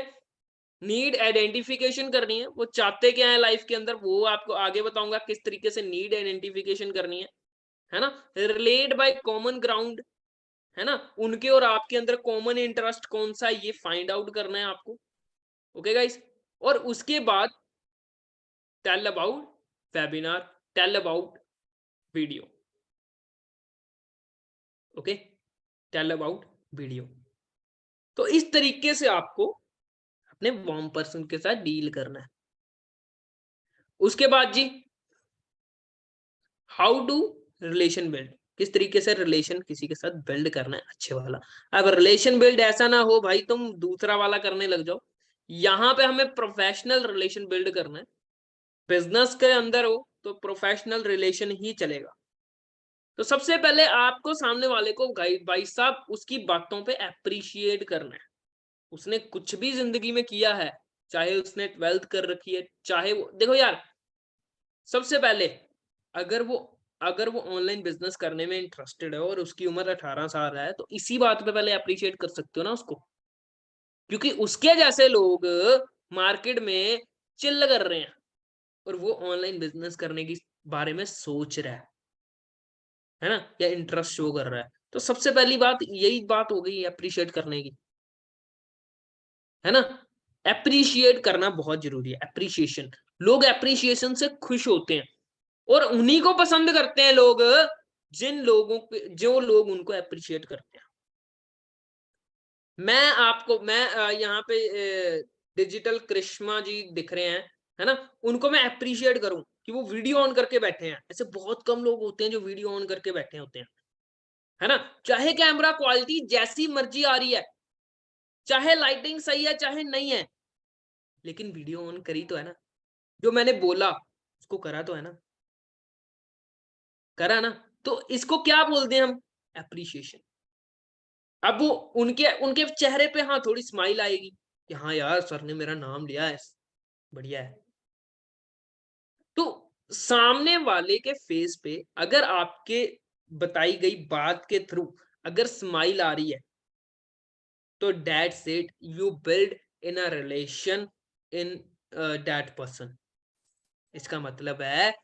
नीड आइडेंटिफिकेशन करनी है, वो चाहते क्या है लाइफ के अंदर वो आपको आगे बताऊंगा किस तरीके से नीड आइडेंटिफिकेशन करनी है ना? रिलेट बाय कॉमन ग्राउंड, है ना, उनके और आपके अंदर कॉमन इंटरेस्ट कौन सा है ये फाइंड आउट करना है आपको। ओके गाइस, और उसके बाद tell about webinar, tell about video, okay, tell about video. तो इस तरीके से आपको अपने वार्म पर्सन के साथ डील करना है। उसके बाद जी हाउ टू रिलेशन बिल्ड, किस तरीके से रिलेशन किसी के साथ बिल्ड करना है अच्छे वाला। अब रिलेशन बिल्ड ऐसा ना हो भाई तुम दूसरा वाला करने लग जाओ, यहाँ पे हमें प्रोफेशनल रिलेशन बिल्ड करना है। बिजनेस के अंदर हो तो प्रोफेशनल रिलेशन ही चलेगा। तो सबसे पहले आपको सामने वाले को भाई साहब उसकी बातों पे अप्रिशिएट करना है। उसने कुछ भी जिंदगी में किया है, चाहे उसने 12th कर रखी है, चाहे वो देखो यार, सबसे पहले अगर वो अगर वो ऑनलाइन बिजनेस करने में इंटरेस्टेड है और उसकी उम्र 18 साल है तो इसी बात पे पहले अप्रिशिएट कर सकते हो ना उसको, क्योंकि उसके जैसे लोग मार्केट में चिल कर रहे हैं और वो ऑनलाइन बिजनेस करने की बारे में सोच रहा है ना, या इंटरेस्ट शो कर रहा है। तो सबसे पहली बात यही बात हो गई अप्रिशिएट करने की, है ना? एप्रिशिएट करना बहुत जरूरी है। एप्रिशिएशन, लोग एप्रिशिएशन से खुश होते हैं और उन्हीं को पसंद करते हैं लोग जो लोग उनको एप्रिशिएट करते हैं। मैं यहाँ पे डिजिटल करिश्मा जी दिख रहे हैं, है ना, उनको मैं अप्रिशिएट करूं कि वो वीडियो ऑन करके बैठे हैं। ऐसे बहुत कम लोग होते हैं जो वीडियो ऑन करके बैठे होते हैं, है ना। चाहे कैमरा क्वालिटी जैसी मर्जी आ रही है, चाहे लाइटिंग सही है चाहे नहीं है, लेकिन वीडियो ऑन करी तो है ना, जो मैंने बोला उसको करा तो है ना, करा ना। तो इसको क्या बोलते हैं हम? एप्रिशिएशन। अब वो उनके उनके चेहरे पे हाँ थोड़ी स्माइल आएगी कि हाँ यार सर ने मेरा नाम लिया है, बढ़िया है। तो सामने वाले के फेस पे अगर आपके बताई गई बात के थ्रू अगर स्माइल आ रही है, तो that's it, you build in a relation in that person. इसका मतलब है,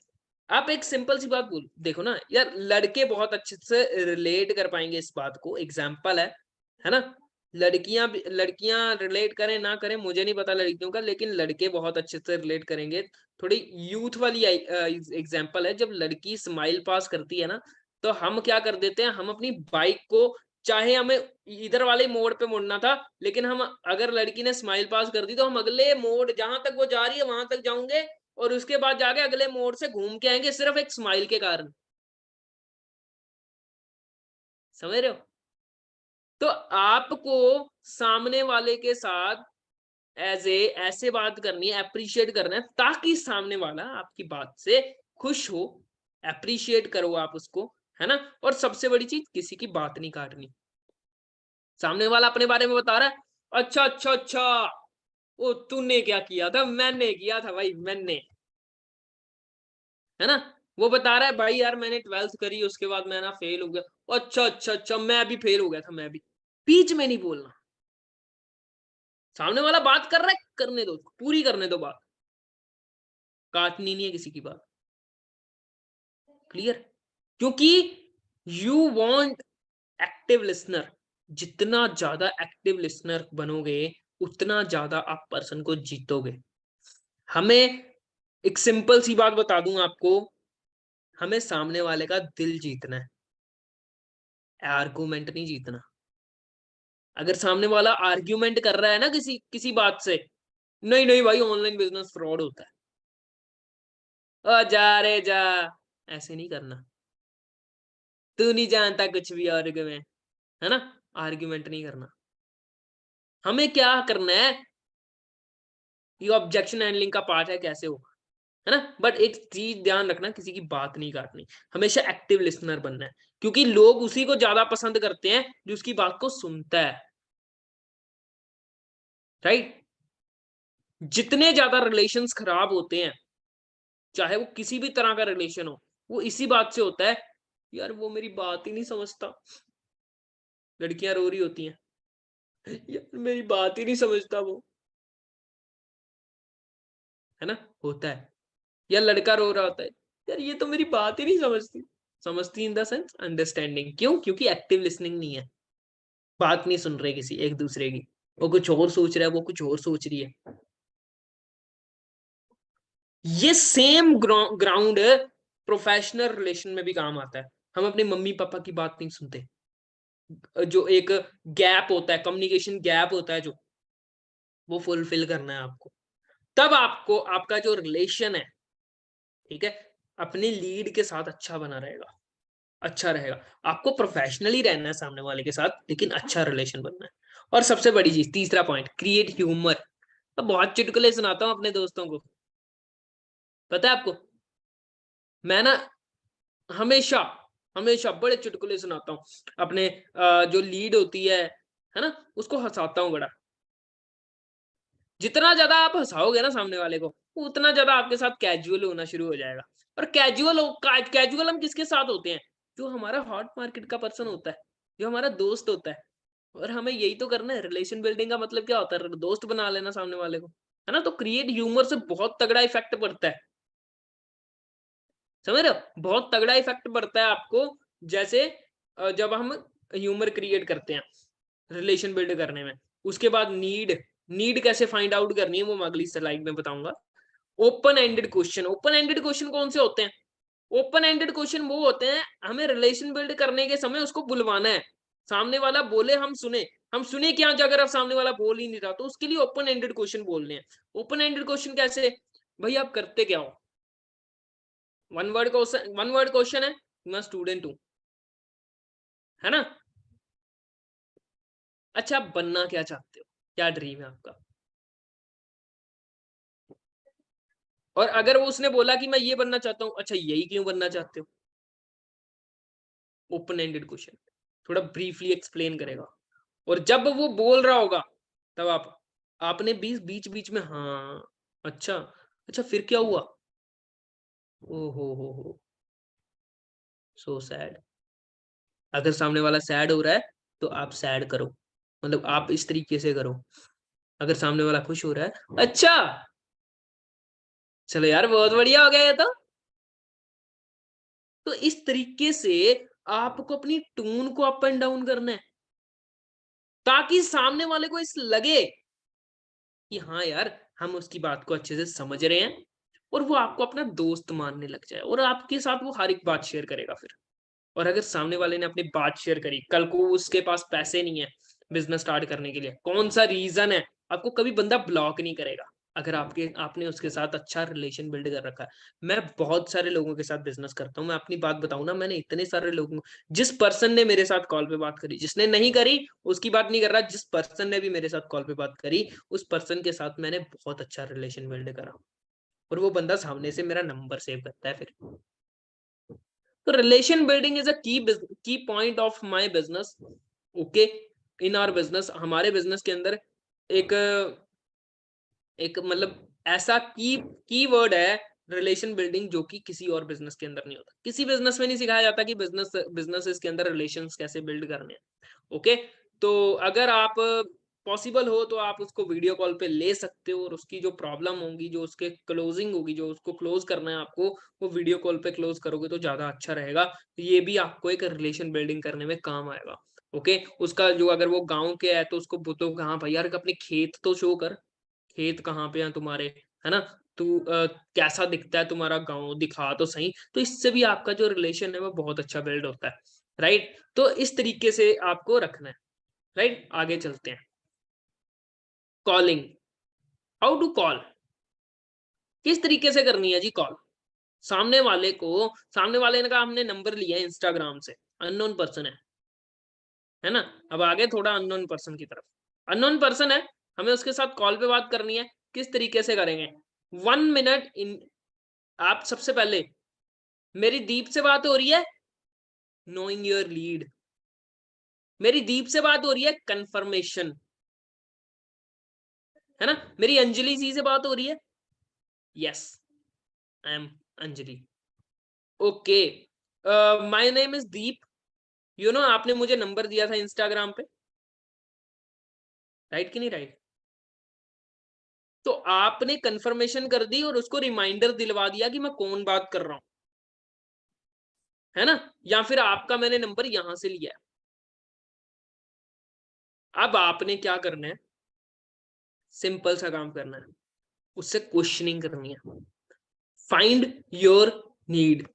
आप एक सिंपल सी बात बोल देखो ना यार, लड़के बहुत अच्छे से रिलेट कर पाएंगे इस बात को। एग्जाम्पल है ना। लड़कियां रिलेट करें ना करें मुझे नहीं पता लड़कियों का, लेकिन लड़के बहुत अच्छे से रिलेट करेंगे। थोड़ी यूथ वाली एग्जाम्पल है, जब लड़की स्माइल पास करती है ना, तो हम क्या कर देते हैं, हम अपनी बाइक को, चाहे हमें इधर वाले मोड़ पे मुड़ना था, लेकिन हम अगर लड़की ने स्माइल पास कर दी तो हम अगले मोड़ जहां तक वो जा रही है वहां तक जाऊंगे, और उसके बाद जाके अगले मोड़ से घूम के आएंगे सिर्फ एक स्माइल के कारण। समझ रहे हो? तो आपको सामने वाले के साथ ऐसे बात करनी है, अप्रिशिएट करना है, ताकि सामने वाला आपकी बात से खुश हो। अप्रिशिएट करो आप उसको, है ना। और सबसे बड़ी चीज, किसी की बात नहीं काटनी। सामने वाला अपने बारे में बता रहा है, अच्छा अच्छा अच्छा, वो तूने क्या किया था, मैंने किया था भाई, मैंने, है ना। वो बता रहा है भाई यार मैंने 12th करी, उसके बाद मैं ना फेल हो गया। अच्छा अच्छा अच्छा, मैं भी फेल हो गया था, मैं भी। बीच में नहीं बोलना। सामने वाला बात कर रहा है, करने दो, पूरी करने दो बात, काटनी नहीं है किसी की बात। क्लियर? क्योंकि यू वांट एक्टिव लिसनर। जितना ज्यादा एक्टिव लिसनर बनोगे, उतना ज्यादा आप पर्सन को जीतोगे। हमें एक सिंपल सी बात बता दूं आपको, हमें सामने वाले का दिल जीतना है, आर्गुमेंट नहीं जीतना। अगर सामने वाला आर्ग्यूमेंट कर रहा है ना किसी किसी बात से, नहीं नहीं भाई ऑनलाइन बिजनेस फ्रॉड होता है, जा रे जा, ऐसे नहीं करना। तू नहीं जानता कुछ भी आर्ग्यूमेंट, है ना। आर्ग्यूमेंट नहीं करना। हमें क्या करना है, ये ऑब्जेक्शन हैंडलिंग का पार्ट है, कैसे हो, है ना। बट एक चीज ध्यान रखना, किसी की बात नहीं काटनी, हमेशा एक्टिव लिसनर बनना है, क्योंकि लोग उसी को ज्यादा पसंद करते हैं जो उसकी बात को सुनता है। राइट? जितने ज्यादा रिलेशंस खराब होते हैं, चाहे वो किसी भी तरह का रिलेशन हो, वो इसी बात से होता है, यार वो मेरी बात ही नहीं समझता। लड़कियां रो रही होती हैं, यार मेरी बात ही नहीं समझता वो, है ना, होता है। या लड़का रो रहा होता है, यार ये तो मेरी बात ही नहीं समझती। समझती इन द सेंस अंडरस्टैंडिंग, क्यों? क्योंकि एक्टिव लिसनिंग नहीं है, बात नहीं सुन रहे किसी एक दूसरे की, वो कुछ और सोच रहा है, वो कुछ और सोच रही है। ये सेम ग्राउंड प्रोफेशनल रिलेशन में भी काम आता है। हम अपने मम्मी पापा की बात नहीं सुनते, जो एक गैप होता है, कम्युनिकेशन गैप होता है, जो वो फुलफिल करना है आपको। तब आपको आपका जो रिलेशन है, ठीक है, अपने लीड के साथ अच्छा बना रहेगा, अच्छा रहेगा। आपको प्रोफेशनली रहना है सामने वाले के साथ, लेकिन अच्छा रिलेशन बनना है। और सबसे बड़ी चीज, तीसरा पॉइंट, क्रिएट ह्यूमर। तो बहुत चुटकुले सुनाता हूँ अपने दोस्तों को, पता है आपको। मैं ना हमेशा हमेशा बड़े चुटकुले सुनाता हूँ अपने, जो लीड होती है ना, उसको हंसाता हूँ बड़ा। जितना ज्यादा आप हंसाओगे ना सामने वाले को, उतना ज्यादा आपके साथ कैजुअल होना शुरू हो जाएगा। और कैजुअल हम किसके साथ होते हैं? जो हमारा हॉट मार्केट का पर्सन होता है, जो हमारा दोस्त होता है। और हमें यही तो करना है। रिलेशन बिल्डिंग का मतलब क्या होता है? दोस्त बना लेना सामने वाले को, है ना। तो क्रिएट ह्यूमर से बहुत तगड़ा इफेक्ट पड़ता है, समझ रहे हो? बहुत तगड़ा इफेक्ट पड़ता है आपको। जैसे जब हम ह्यूमर क्रिएट करते हैं रिलेशन बिल्ड करने में, उसके बाद नीड, नीड कैसे फाइंड आउट करनी है वो मैं अगली स्लाइड में बताऊंगा। Open ended question, open ended question कौन से होते हैं? ओपन एंडेड क्वेश्चन वो होते हैं, हमें रिलेशन बिल्ड करने के समय उसको बुलवाना है, सामने वाला बोले हम सुने। हम सुने क्या अगर आप सामने वाला बोल ही नहीं रहा तो उसके लिए ओपन एंडेड क्वेश्चन बोलने हैं। ओपन एंडेड क्वेश्चन कैसे? भाई आप करते क्या हो? वन वर्ड क्वेश्चन है, मैं स्टूडेंट हूं, है ना? अच्छा आप बनना क्या चाहते हो, क्या ड्रीम है आपका? और अगर वो उसने बोला कि मैं ये बनना चाहता हूँ, अच्छा यही क्यों बनना चाहते हो? ओपन एंडेड क्वेश्चन, थोड़ा ब्रीफली एक्सप्लेन करेगा। और जब वो बोल रहा होगा तब आपने बीच बीच में हाँ, अच्छा अच्छा फिर क्या हुआ? ओ हो, सो सैड। अगर सामने वाला सैड हो रहा है तो आप सैड करो, मतलब आप इस तरीके से करो। अगर सामने वाला खुश हो रहा है, अच्छा चलो यार बहुत बढ़िया हो गया ये तो इस तरीके से आपको अपनी टून को अप एंड डाउन करना है, ताकि सामने वाले को इस लगे कि हाँ यार हम उसकी बात को अच्छे से समझ रहे हैं, और वो आपको अपना दोस्त मानने लग जाए और आपके साथ वो हर एक बात शेयर करेगा फिर। और अगर सामने वाले ने अपनी बात शेयर करी, कल को उसके पास पैसे नहीं है बिजनेस स्टार्ट करने के लिए, कौन सा रीजन है, आपको कभी बंदा ब्लॉक नहीं करेगा अगर आपने उसके साथ अच्छा रिलेशन बिल्ड कर रखा है। मैं बहुत सारे लोगों के साथ बिजनेस करता हूँ, मैं अपनी बात बताऊं ना, मैंने इतने सारे लोगों, जिस पर्सन ने मेरे साथ कॉल पे बात करी, जिसने नहीं करी उसकी बात नहीं कर रहा, जिस पर्सन ने भी मेरे साथ कॉल पे बात करी, उस पर्सन के साथ मैंने बहुत अच्छा रिलेशन बिल्ड करा, और वो बंदा सामने से मेरा नंबर सेव करता है फिर। तो relation building is a key point of my business. Okay, in our business, हमारे बिजनेस के अंदर एक एक मतलब ऐसा की वर्ड है रिलेशन बिल्डिंग, जो कि किसी और बिजनेस के अंदर नहीं होता। किसी बिजनेस में नहीं सिखाया जाता कि बिजनेस के अंदर रिलेशंस कैसे बिल्ड करने हैं। ओके, तो अगर आप पॉसिबल हो तो आप उसको वीडियो कॉल पे ले सकते हो, और उसकी जो प्रॉब्लम होगी, जो उसके क्लोजिंग होगी, जो उसको क्लोज करना है आपको, वो वीडियो कॉल पे क्लोज करोगे तो ज्यादा अच्छा रहेगा। ये भी आपको एक रिलेशन बिल्डिंग करने में काम आएगा। ओके, उसका जो अगर वो गांव के है तो उसको बोलो हाँ भाई यार अपने खेत तो शो कर, खेत कहाँ पे हैं तुम्हारे, है ना? तू कैसा दिखता है तुम्हारा गांव, दिखा तो सही। तो इससे भी आपका जो रिलेशन है वो बहुत अच्छा बिल्ड होता है, राइट? तो इस तरीके से आपको रखना है, राइट? आगे चलते हैं। कॉलिंग, हाउ टू कॉल, किस तरीके से करनी है जी कॉल? सामने वाले का हमने नंबर लिया है इंस्टाग्राम से, अननोन पर्सन है ना? अब आगे थोड़ा अननोन पर्सन की तरफ, अननोन पर्सन है, हमें उसके साथ कॉल पे बात करनी है। किस तरीके से करेंगे? 1 मिनट इन, आप सबसे पहले, मेरी दीप से बात हो रही है, नोइंग योर लीड। मेरी दीप से बात हो रही है, कंफर्मेशन, है ना? मेरी अंजलि जी से बात हो रही है, yes I am Anjali. Okay, my name is Deep, you know आपने मुझे नंबर दिया था इंस्टाग्राम पे, राइट कि नहीं राइट? तो आपने कंफर्मेशन कर दी और उसको रिमाइंडर दिलवा दिया कि मैं कौन बात कर रहा हूं, है ना? या फिर आपका मैंने नंबर यहां से लिया है। अब आपने क्या करना है, सिंपल सा काम करना है, उससे क्वेश्चनिंग करनी है। फाइंड योर नीड,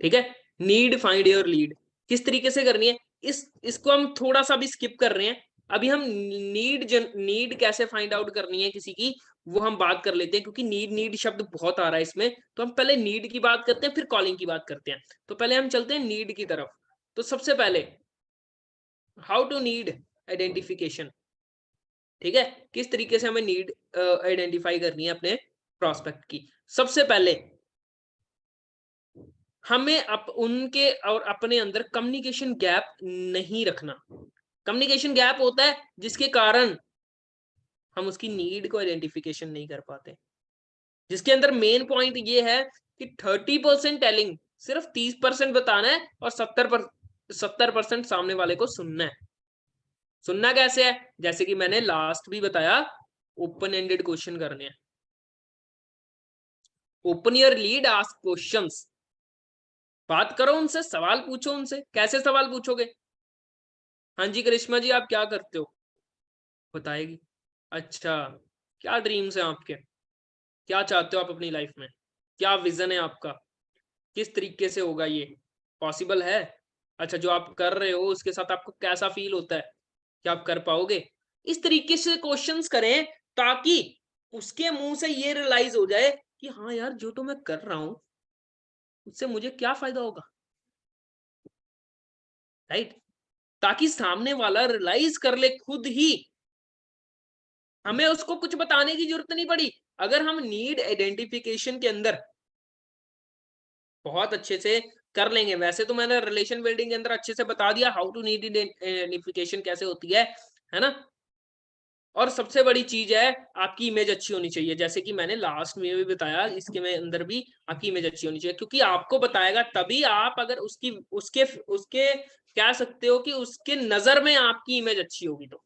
ठीक है? नीड फाइंड योर लीड, किस तरीके से करनी है? इसको हम थोड़ा सा भी स्किप कर रहे हैं। अभी हम नीड कैसे फाइंड आउट करनी है किसी की, वो हम बात कर लेते हैं, क्योंकि नीड शब्द बहुत आ रहा है इसमें। तो हम पहले नीड की बात करते हैं, फिर कॉलिंग की बात करते हैं। तो पहले हम चलते हैं नीड की तरफ। तो सबसे पहले, हाउ टू नीड आइडेंटिफिकेशन, ठीक है? किस तरीके से हमें नीड आइडेंटिफाई करनी है अपने प्रोस्पेक्ट की। सबसे पहले हमें उनके और अपने अंदर कम्युनिकेशन गैप नहीं रखना। कम्युनिकेशन गैप होता है जिसके कारण हम उसकी नीड को आइडेंटिफिकेशन नहीं कर पाते, जिसके अंदर मेन पॉइंट ये है कि 30% टेलिंग, सिर्फ 30% बताना है, और 70% सामने वाले को सुनना है। सुनना कैसे है? जैसे कि मैंने लास्ट भी बताया, ओपन एंडेड क्वेश्चन करने हैं। Open your lead, ask questions, बात करो उनसे, सवाल पूछो उनसे। कैसे सवाल पूछोगे? हाँ जी करिश्मा जी आप क्या करते हो, बताएगी। अच्छा, क्या ड्रीम्स हैं आपके, क्या चाहते हो आप अपनी लाइफ में, क्या विजन है आपका, किस तरीके से होगा ये, पॉसिबल है? अच्छा जो आप कर रहे हो उसके साथ आपको कैसा फील होता है, क्या आप कर पाओगे? इस तरीके से क्वेश्चंस करें ताकि उसके मुंह से ये रियलाइज हो जाए कि हाँ यार जो तो मैं कर रहा हूं उससे मुझे क्या फायदा होगा, राइट? ताकि सामने वाला रियलाइज कर ले खुद ही, हमें उसको कुछ बताने की जरूरत नहीं पड़ी। अगर हम नीड आइडेंटिफिकेशन के अंदर बहुत अच्छे से कर लेंगे, वैसे तो मैंने रिलेशन बिल्डिंग के अंदर अच्छे से बता दिया हाउ टू नीड आइडेंटिफिकेशन कैसे होती है ना? और सबसे बड़ी चीज है आपकी इमेज अच्छी होनी चाहिए, जैसे कि मैंने लास्ट में भी बताया, इसके में अंदर भी आपकी इमेज अच्छी होनी चाहिए, क्योंकि आपको बताएगा तभी आप अगर उसकी उसके उसके कह सकते हो कि उसके नजर में आपकी इमेज अच्छी होगी। तो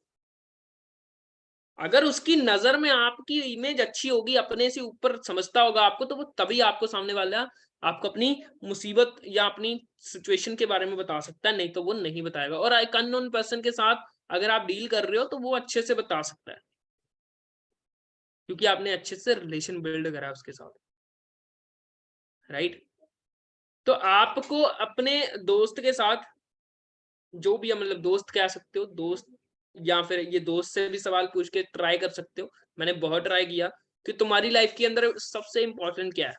अगर उसकी नजर में आपकी इमेज अच्छी होगी, अपने से ऊपर समझता होगा आपको, तो वो तभी आपको सामने वाला आपको अपनी मुसीबत या अपनी सिचुएशन के बारे में बता सकता है, नहीं तो वो नहीं बताएगा। और एक अननोन पर्सन के साथ अगर आप डील कर रहे हो तो वो अच्छे से बता सकता है, क्योंकि आपने अच्छे से रिलेशन बिल्ड करा उसके साथ, राइट? तो आपको अपने दोस्त के साथ जो भी है, मतलब दोस्त कह सकते हो, दोस्त या फिर ये दोस्त से भी सवाल पूछ के ट्राई कर सकते हो। मैंने बहुत ट्राई किया कि तुम्हारी लाइफ के अंदर सबसे इंपॉर्टेंट क्या है,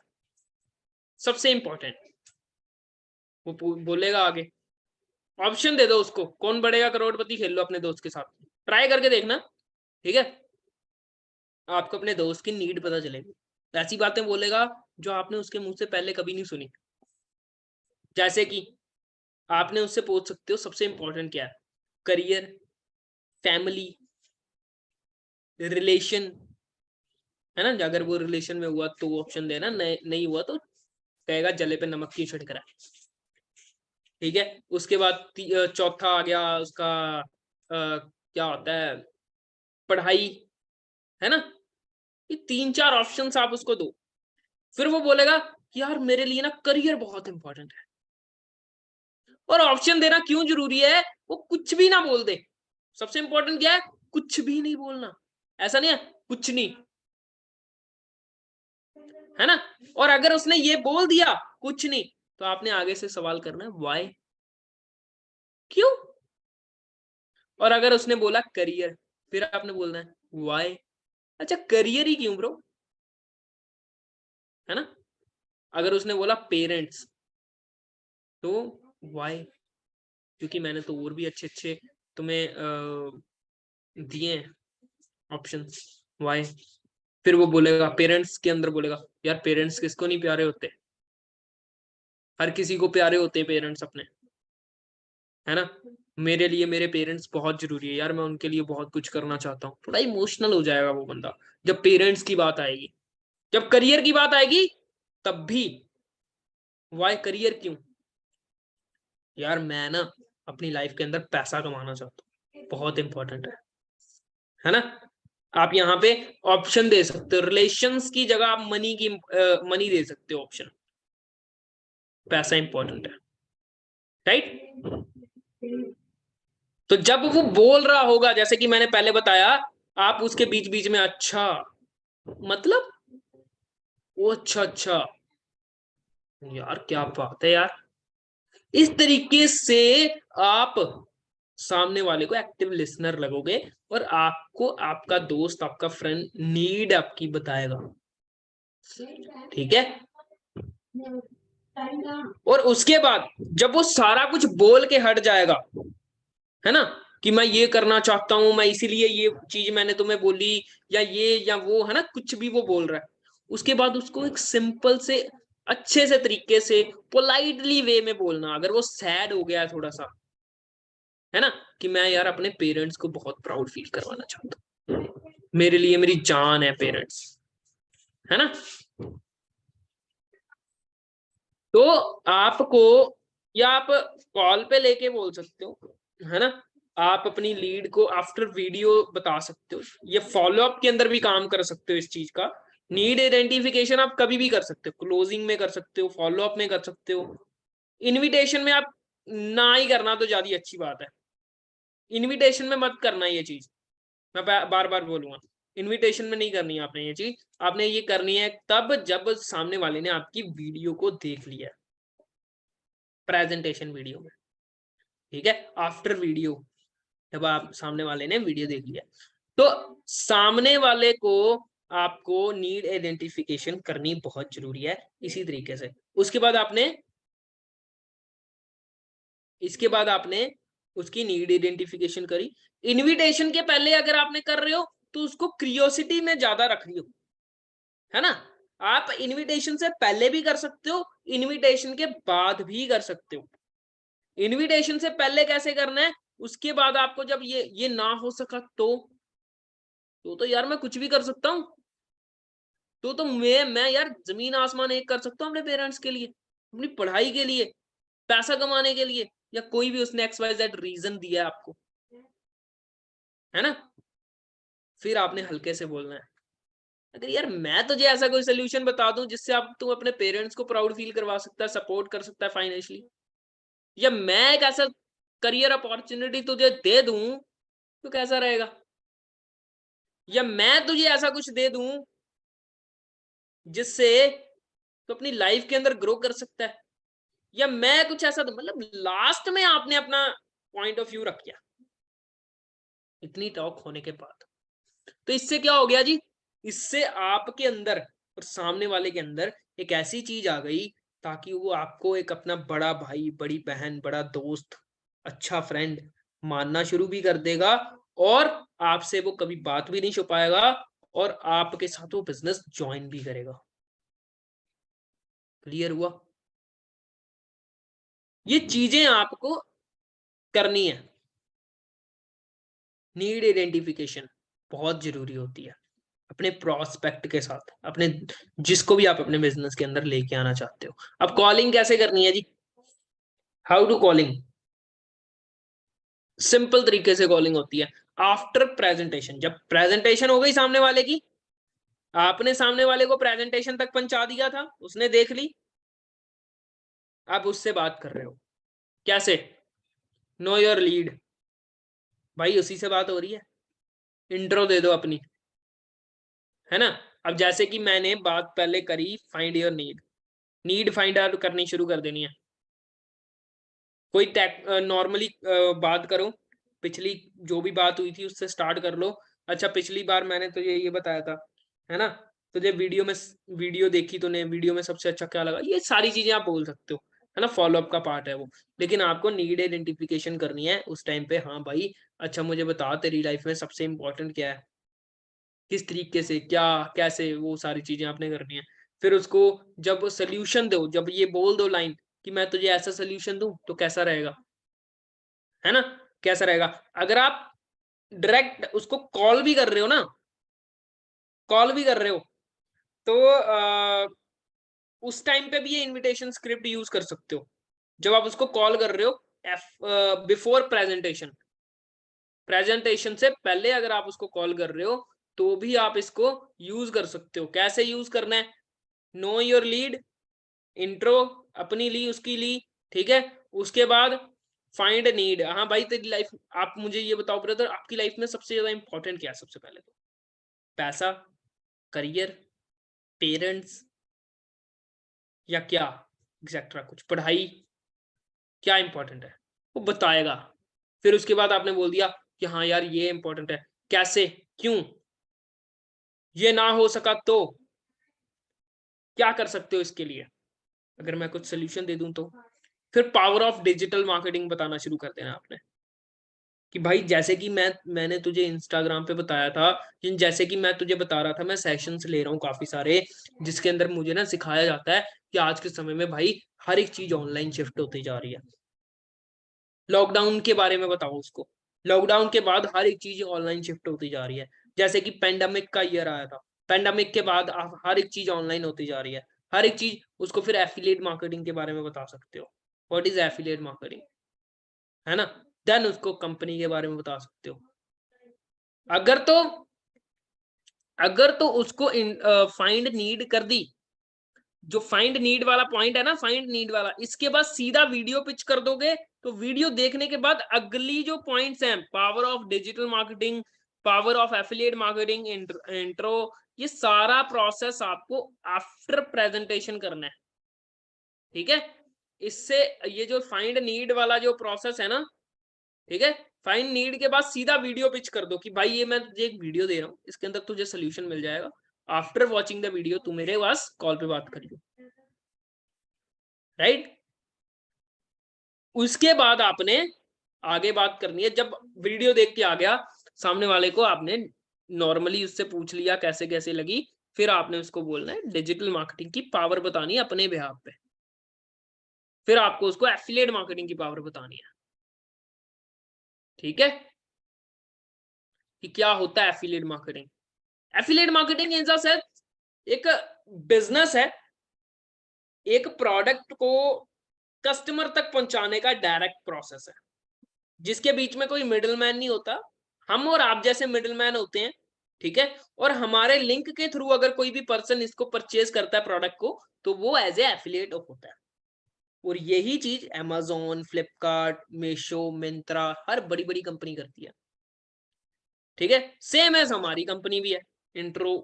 सबसे इंपॉर्टेंट। वो बोलेगा आगे, ऑप्शन दे दो उसको, कौन बढ़ेगा करोड़पति खेल लो अपने दोस्त के साथ, ट्राई करके देखना, ठीक है? आपको अपने दोस्त की नीड पता चलेगी, ऐसी बातें बोलेगा जो आपने उसके मुंह से पहले कभी नहीं सुनी। जैसे कि आपने उससे पूछ सकते हो सबसे इंपॉर्टेंट क्या है, करियर, फैमिली, रिलेशन, है ना? अगर वो रिलेशन में हुआ तो ऑप्शन देना, नहीं हुआ तो कहेगा जले पे नमक क्यों छिड़क रहा है, ठीक है? उसके बाद चौथा आ गया उसका क्या होता है, पढ़ाई, है ना? ये 3-4 ऑप्शंस आप उसको दो, फिर वो बोलेगा कि यार मेरे लिए ना करियर बहुत इंपॉर्टेंट है। और ऑप्शन देना क्यों जरूरी है, वो कुछ भी ना बोल दे, सबसे इंपॉर्टेंट क्या है, कुछ भी नहीं बोलना। ऐसा नहीं है कुछ नहीं, है ना? और अगर उसने ये बोल दिया कुछ नहीं, तो आपने आगे से सवाल करना है व्हाई, क्यों? और अगर उसने बोला करियर, फिर आपने बोलना है व्हाई, अच्छा करियर ही क्यों ब्रो, है ना? अगर उसने बोला पेरेंट्स, तो व्हाई, क्योंकि मैंने तो और भी अच्छे अच्छे तुम्हें दिए हैं ऑप्शंस, व्हाई। फिर वो बोलेगा पेरेंट्स के अंदर बोलेगा यार पेरेंट्स किसको नहीं प्यारे होते, हर किसी को प्यारे होते हैं पेरेंट्स अपने, है ना? मेरे लिए मेरे पेरेंट्स बहुत जरूरी है यार, मैं उनके लिए बहुत कुछ करना चाहता हूँ, थोड़ा इमोशनल हो जाएगा वो बंदा जब पेरेंट्स की बात आएगी। जब करियर की बात आएगी तब भी वाई करियर क्यों, यार मैं ना अपनी लाइफ के अंदर पैसा कमाना चाहता हूँ, बहुत इंपॉर्टेंट है ना? आप यहाँ पे ऑप्शन दे सकते हो, रिलेशंस की जगह आप मनी दे सकते हो ऑप्शन, पैसा इंपॉर्टेंट है, राइट? तो जब वो बोल रहा होगा, जैसे कि मैंने पहले बताया, आप उसके बीच बीच में अच्छा, मतलब वो अच्छा अच्छा, यार क्या बात है यार, इस तरीके से आप सामने वाले को एक्टिव लिसनर लगोगे और आपको आपका दोस्त, आपका फ्रेंड नीड आपकी बताएगा, ठीक है? और उसके बाद जब वो सारा कुछ बोल के हट जाएगा, है ना, कि मैं ये करना चाहता हूं, मैं इसीलिए ये चीज मैंने तुम्हें बोली, या ये या वो, है ना, कुछ भी वो बोल रहा है, उसके बाद उसको एक सिंपल से अच्छे से तरीके से पोलाइटली वे में बोलना। अगर वो सैड हो गया है थोड़ा सा, है ना, कि मैं यार अपने पेरेंट्स को बहुत प्राउड फील करवाना चाहता हूँ, मेरे लिए मेरी जान है पेरेंट्स, है ना? तो आपको, या आप कॉल पे लेके बोल सकते हो, है ना? आप अपनी लीड को आफ्टर वीडियो बता सकते हो, ये फॉलो अप के अंदर भी काम कर सकते हो इस चीज का। नीड आइडेंटिफिकेशन आप कभी भी कर सकते हो, क्लोजिंग में कर सकते हो, फॉलो अप में कर सकते हो, इनविटेशन में आप ना ही करना तो ज्यादा अच्छी बात है, इनविटेशन में मत करना ये चीज, मैं बार बार बोलूंगा, इनविटेशन में नहीं करनी है आपने ये चीज, आपने ये करनी है तब जब सामने वाले ने आपकी वीडियो को देख लिया, प्रेजेंटेशन वीडियो में, ठीक है, आफ्टर वीडियो, जब आप सामने वाले ने वीडियो देख लिया तो सामने वाले को आपको नीड आइडेंटिफिकेशन करनी बहुत जरूरी है। इसी तरीके से उसके बाद आपने उसकी नीड आइडेंटिफिकेशन करी। इनविटेशन के पहले अगर आपने कर रहे हो तो उसको क्यूरियोसिटी में ज्यादा रख रही हो, है ना। आप इनविटेशन से पहले भी कर सकते हो, इनविटेशन के बाद भी कर सकते हो। इनविटेशन से पहले कैसे करना है, उसके बाद आपको जब ये ना हो सका तो यार मैं कुछ भी कर सकता हूँ। तो मैं यार जमीन आसमान एक कर सकता हूँ अपने पेरेंट्स के लिए, अपनी पढ़ाई के लिए, पैसा कमाने के लिए, या कोई भी उसने XYZ रीजन दिया है आपको, है ना। फिर आपने हल्के से बोलना है, अगर यार मैं तुझे ऐसा कोई सोल्यूशन बता दूं जिससे आप तुम अपने पेरेंट्स को प्राउड फील करवा सकता है, सपोर्ट कर सकता है फाइनेंशियली, या मैं एक ऐसा करियर अपॉर्चुनिटी तुझे दे दूं तो कैसा रहेगा, या मैं तुझे ऐसा कुछ दे दूं जिससे तो अपनी लाइफ के अंदर ग्रो कर सकता है, या मैं कुछ ऐसा मतलब लास्ट में आपने अपना पॉइंट ऑफ व्यू रख दिया इतनी टॉक होने के बाद। तो इससे क्या हो गया जी, इससे आपके अंदर और सामने वाले के अंदर एक ऐसी चीज आ गई ताकि वो आपको एक अपना बड़ा भाई, बड़ी बहन, बड़ा दोस्त, अच्छा फ्रेंड मानना शुरू भी कर देगा, और आपसे वो कभी बात भी नहीं छुपाएगा, और आपके साथ वो बिजनेस ज्वाइन भी करेगा। क्लियर हुआ। ये चीजें आपको करनी है। नीड आइडेंटिफिकेशन बहुत जरूरी होती है अपने प्रोस्पेक्ट के साथ, अपने जिसको भी आप अपने बिजनेस के अंदर लेके आना चाहते हो। अब कॉलिंग कैसे करनी है जी, हाउ टू कॉलिंग, सिंपल तरीके से कॉलिंग होती है आफ्टर प्रेजेंटेशन। जब प्रेजेंटेशन हो गई सामने वाले की, आपने सामने वाले को प्रेजेंटेशन तक पहुंचा दिया था, उसने देख ली, आप उससे बात कर रहे हो कैसे, नो योर लीड, भाई उसी से बात हो रही है, इंट्रो दे दो अपनी, है ना। अब जैसे कि मैंने बात पहले करी find your need find out करनी शुरू कर देनी है। कोई नॉर्मली बात करो, पिछली जो भी बात हुई थी उससे स्टार्ट कर लो। अच्छा, पिछली बार मैंने तुझे ये बताया था, है ना, तुझे वीडियो देखी तूने, वीडियो में सबसे अच्छा क्या लगा, ये सारी चीजें आप बोल सकते हो, है ना, फॉलोअप का पार्ट है वो। लेकिन आपको नीड आइडेंटिफिकेशन करनी है उस टाइम पे। हाँ भाई, अच्छा मुझे बता तेरी लाइफ में सबसे इंपॉर्टेंट क्या है, किस तरीके से, क्या, कैसे, वो सारी चीजें आपने करनी है। फिर उसको जब सोल्यूशन दो, जब ये बोल दो लाइन कि मैं तुझे ऐसा सोल्यूशन दूं तो कैसा रहेगा, है ना, कैसा रहेगा। अगर आप डायरेक्ट उसको कॉल भी कर रहे हो ना, कॉल भी कर रहे हो, तो उस टाइम पे भी ये इनविटेशन स्क्रिप्ट यूज कर सकते हो। जब आप उसको कॉल कर रहे हो बिफोर प्रेजेंटेशन से पहले अगर आप उसको कॉल कर रहे हो तो भी आप इसको यूज कर सकते हो। कैसे यूज करना है, नो योर लीड, इंट्रो अपनी ली, उसकी ली, ठीक है। उसके बाद फाइंड नीड, हाँ भाई तेरी लाइफ, आप मुझे ये बताओ ब्रदर, आपकी लाइफ में सबसे ज्यादा इंपॉर्टेंट क्या है। सबसे पहले तो पैसा, करियर, पेरेंट्स, या क्या एक्सेट्रा, कुछ पढ़ाई, क्या इंपॉर्टेंट है वो बताएगा। फिर उसके बाद आपने बोल दिया कि हाँ यार ये इंपॉर्टेंट है, कैसे, क्यों, ये ना हो सका तो क्या कर सकते हो इसके लिए, अगर मैं कुछ सोल्यूशन दे दूं तो। फिर पावर ऑफ डिजिटल मार्केटिंग बताना शुरू कर देना आपने, कि भाई जैसे कि मैंने तुझे इंस्टाग्राम पे बताया था, जैसे कि मैं तुझे बता रहा था, मैं सेशंस ले रहा हूँ काफी सारे, जिसके अंदर मुझे ना सिखाया जाता है कि आज के समय में भाई हर एक चीज ऑनलाइन शिफ्ट होती जा रही है। लॉकडाउन के बारे में बताओ उसको, लॉकडाउन के बाद हर एक चीज ऑनलाइन शिफ्ट होती जा रही है। जैसे कि पेंडेमिक का ईयर आया था, पेंडेमिक के बाद आप हर एक चीज ऑनलाइन होती जा रही है, हर एक चीज। उसको फिर एफिलिएट मार्केटिंग के बारे में बता सकते हो, व्हाट इज एफिलिएट मार्केटिंग, है ना। देन उसको कंपनी के बारे में बता सकते हो। अगर तो अगर तो उसको फाइंड नीड कर दी, जो फाइंड नीड वाला पॉइंट है ना, फाइंड नीड वाला, इसके बाद सीधा वीडियो पिच कर दोगे, तो वीडियो देखने के बाद अगली जो पॉइंट्स हैं, power of digital marketing, power of affiliate marketing, intro, ये सारा प्रोसेस आपको आफ्टर प्रेजेंटेशन करना है, ठीक है। इससे ये जो फाइंड नीड वाला जो प्रोसेस है ना, ठीक है। फाइंड नीड के बाद सीधा वीडियो पिच कर दो कि भाई ये मैं तुझे एक वीडियो दे रहा हूँ, इसके अंदर तुझे सोल्यूशन मिल जाएगा। आफ्टर वॉचिंग द वीडियो तू मेरे पास कॉल पे बात करियो, राइट। उसके बाद आपने आगे बात करनी है। जब वीडियो देख के आ गया सामने वाले को, आपने नॉर्मली उससे पूछ लिया कैसे कैसे लगी, फिर आपने उसको बोलना है डिजिटल मार्केटिंग की पावर बतानी है अपने बिहाफ पे। फिर आपको उसको एफिलिएट मार्केटिंग की पावर बतानी है। ठीक है कि क्या होता है affiliate marketing. Affiliate marketing in the sense एक बिजनेस है, एक प्रोडक्ट को कस्टमर तक पहुंचाने का डायरेक्ट प्रोसेस है, जिसके बीच में कोई मिडलमैन नहीं होता। हम और आप जैसे मिडलमैन होते हैं, ठीक है। और हमारे लिंक के थ्रू अगर कोई भी पर्सन इसको परचेज करता है प्रोडक्ट को, तो वो एज ए एफिलिएट होता है। और यही चीज अमेजोन, फ्लिपकार्ट, मीशो, मिंत्रा, हर बड़ी बड़ी कंपनी करती है। ठीक है, सेम एज हमारी कंपनी भी है। इंट्रो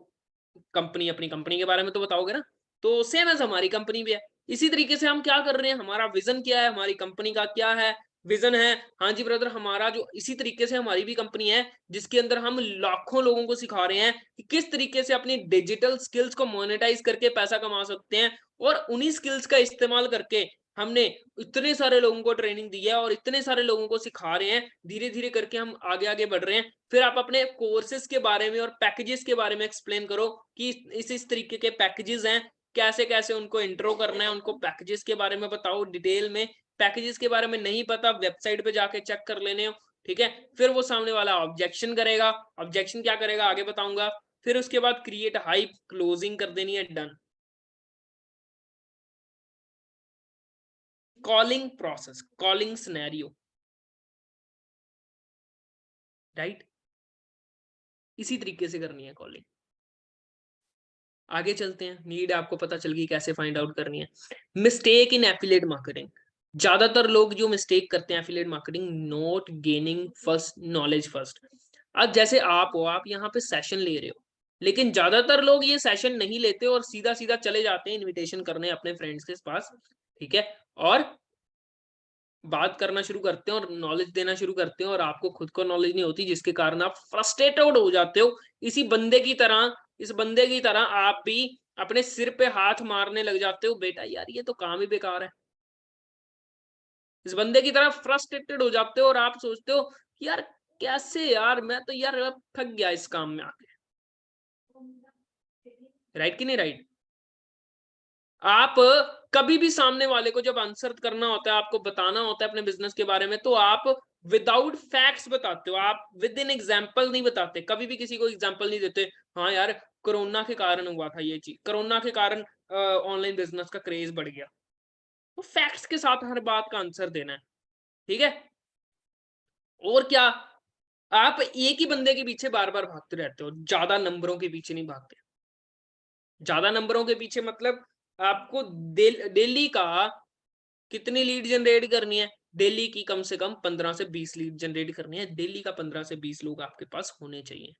कंपनी, अपनी कंपनी के बारे में तो बताओगे ना, तो सेम एज हमारी कंपनी भी है। इसी तरीके से हम क्या कर रहे हैं, हमारा विजन क्या है, हमारी कंपनी का क्या है, विजन है। हाँ जी ब्रदर, हमारा जो इसी तरीके से हमारी भी कंपनी है, जिसके अंदर हम लाखों लोगों को सिखा रहे हैं कि किस तरीके से अपनी डिजिटल स्किल्स को मोनेटाइज करके पैसा कमा सकते हैं। और उन्हीं स्किल्स का इस्तेमाल करके हमने इतने सारे लोगों को ट्रेनिंग दी है और इतने सारे लोगों को सिखा रहे हैं। धीरे धीरे करके हम आगे आगे बढ़ रहे हैं। फिर आप अपने कोर्सेज के बारे में और पैकेजेस के बारे में एक्सप्लेन करो कि इस तरीके के पैकेजेस हैं, कैसे कैसे उनको इंट्रो करना है, उनको पैकेजेस के बारे में बताओ डिटेल में। पैकेजेस के बारे में नहीं पता, वेबसाइट पे जाके चेक कर लेने हो, ठीक है। फिर वो सामने वाला ऑब्जेक्शन करेगा, ऑब्जेक्शन क्या करेगा आगे बताऊंगा। फिर उसके बाद क्रिएट हाइप, क्लोजिंग कर देनी है, done. Calling process, calling scenario, right. इसी तरीके से करनी है कॉलिंग। आगे चलते हैं। नीड आपको पता चल गई कैसे फाइंड आउट करनी है। मिस्टेक इन एफिलिएट मार्केटिंग, ज्यादातर लोग जो मिस्टेक करते हैं affiliate marketing, not gaining first knowledge first. अब जैसे आप हो, आप यहाँ पे सेशन ले रहे हो, लेकिन ज्यादातर लोग ये सेशन नहीं लेते और सीधा सीधा चले जाते हैं इनविटेशन करने अपने फ्रेंड्स के पास, ठीक है। और बात करना शुरू करते हैं और नॉलेज देना शुरू करते हैं, और आपको खुद को नॉलेज नहीं होती, जिसके कारण आप फ्रस्ट्रेटेड हो जाते हो। इसी बंदे की तरह, इस बंदे की तरह आप भी अपने सिर पे हाथ मारने लग जाते हो, बेटा यार ये तो काम ही बेकार है। इस बंदे की तरह फ्रस्ट्रेटेड हो जाते हो और आप सोचते हो कि यार कैसे, यार मैं तो यार अब थक गया इस काम में आके। राइट कि नहीं राइट। आप कभी भी सामने वाले को जब आंसर करना होता है, आपको बताना होता है अपने बिजनेस के बारे में, तो आप विदाउट फैक्ट्स बताते हो, आप विद इन एग्जाम्पल नहीं बताते। कभी भी किसी को एग्जाम्पल नहीं देते, हाँ यार कोरोना के कारण हुआ था ये चीज, कोरोना के कारण ऑनलाइन बिजनेस का क्रेज बढ़ गया। तो फैक्ट्स के साथ हर बात का आंसर देना है, ठीक है। और क्या, आप एक ही बंदे के पीछे बार बार भागते रहते हो, ज्यादा नंबरों के पीछे नहीं भागते। ज्यादा नंबरों के पीछे मतलब आपको डेली का कितनी लीड जनरेट करनी है, डेली की कम से कम 15 से 20 लीड जनरेट करनी है। डेली का 15 से 20 लोग आपके पास होने चाहिए,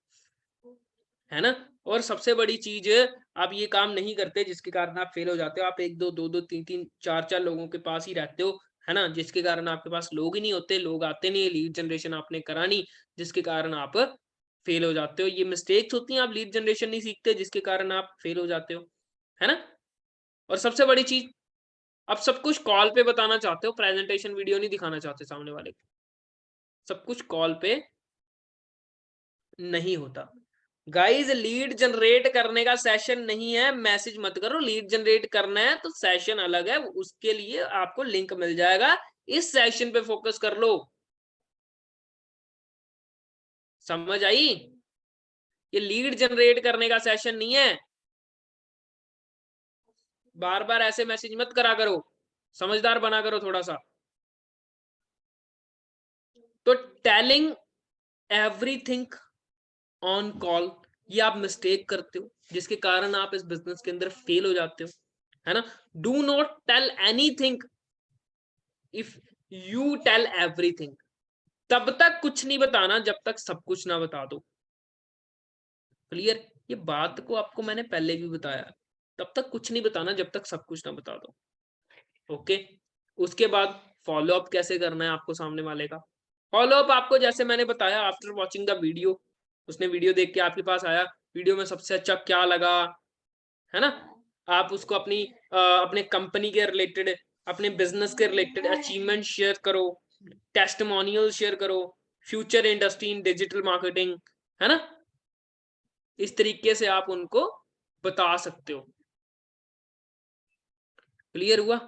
है ना। और सबसे बड़ी चीज, आप ये काम नहीं करते जिसके कारण आप फेल हो जाते हो। आप एक दो दो दो तीन तीन चार चार लोगों के पास ही रहते हो, है ना, जिसके कारण आपके पास लोग ही नहीं होते, लोग आते नहीं, लीड जनरेशन आपने करा नहीं, जिसके कारण आप फेल हो जाते हो। ये मिस्टेक्स होती हैं, आप लीड जनरेशन नहीं सीखते, जिसके कारण आप फेल हो जाते हो, है ना। और सबसे बड़ी चीज, आप सब कुछ कॉल पे बताना चाहते हो, प्रेजेंटेशन वीडियो नहीं दिखाना चाहते सामने वाले को। सब कुछ कॉल पे नहीं होता। गाइस लीड जनरेट करने का सेशन नहीं है, मैसेज मत करो। लीड जनरेट करना है तो सेशन अलग है, उसके लिए आपको लिंक मिल जाएगा। इस सेशन पे फोकस कर लो। समझ आई। ये लीड जनरेट करने का सेशन नहीं है। बार बार ऐसे मैसेज मत करा करो, समझदार बना करो थोड़ा सा। तो टेलिंग एवरीथिंग ऑन कॉल, ये आप मिस्टेक करते हो, जिसके कारण आप इस बिजनेस के अंदर फेल हो जाते हो, है ना। Do not tell anything if you tell everything. तब तक कुछ नहीं बताना जब तक सब कुछ ना बता दो। क्लियर। ये बात को आपको मैंने पहले भी बताया, तब तक कुछ नहीं बताना जब तक सब कुछ ना बता दो। ओके। उसके बाद फॉलो अप कैसे करना है आपको सामने वाले का, फॉलो अप आपको जैसे मैंने बताया आफ्टर वॉचिंग द वीडियो, उसने वीडियो देख के आपके पास आया, वीडियो में सबसे अच्छा क्या लगा, है ना? आप उसको अपने कंपनी के रिलेटेड, अपने बिजनेस के रिलेटेड अचीवमेंट शेयर करो, टेस्टिमोनियल शेयर करो, future industry in digital marketing, है ना? इस तरीके से आप उनको बता सकते हो। क्लियर हुआ?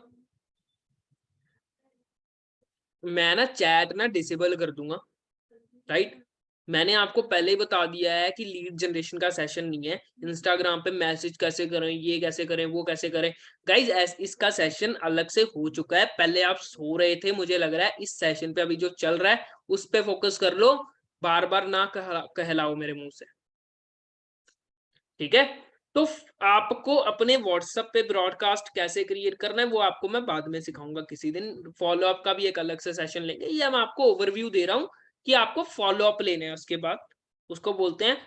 मैं ना चैट ना डिसेबल कर दूंगा, राइट? मैंने आपको पहले ही बता दिया है कि लीड जनरेशन का सेशन नहीं है। इंस्टाग्राम पे मैसेज कैसे करें, ये कैसे करें, वो कैसे करें। गाइज इसका सेशन अलग से हो चुका है। पहले आप सो रहे थे, मुझे लग रहा है इस सेशन पे अभी जो चल रहा है उस पे फोकस कर लो, बार बार ना कहलाओ मेरे मुंह से, ठीक है? तो आपको अपने व्हाट्सएप पे ब्रॉडकास्ट कैसे क्रिएट करना है वो आपको मैं बाद में सिखाऊंगा किसी दिन। फॉलो अप का भी एक अलग से सेशन लेंगे। ये मैं आपको ओवरव्यू दे रहा हूँ कि आपको फॉलो अप लेने हैं। उसके बाद उसको बोलते हैं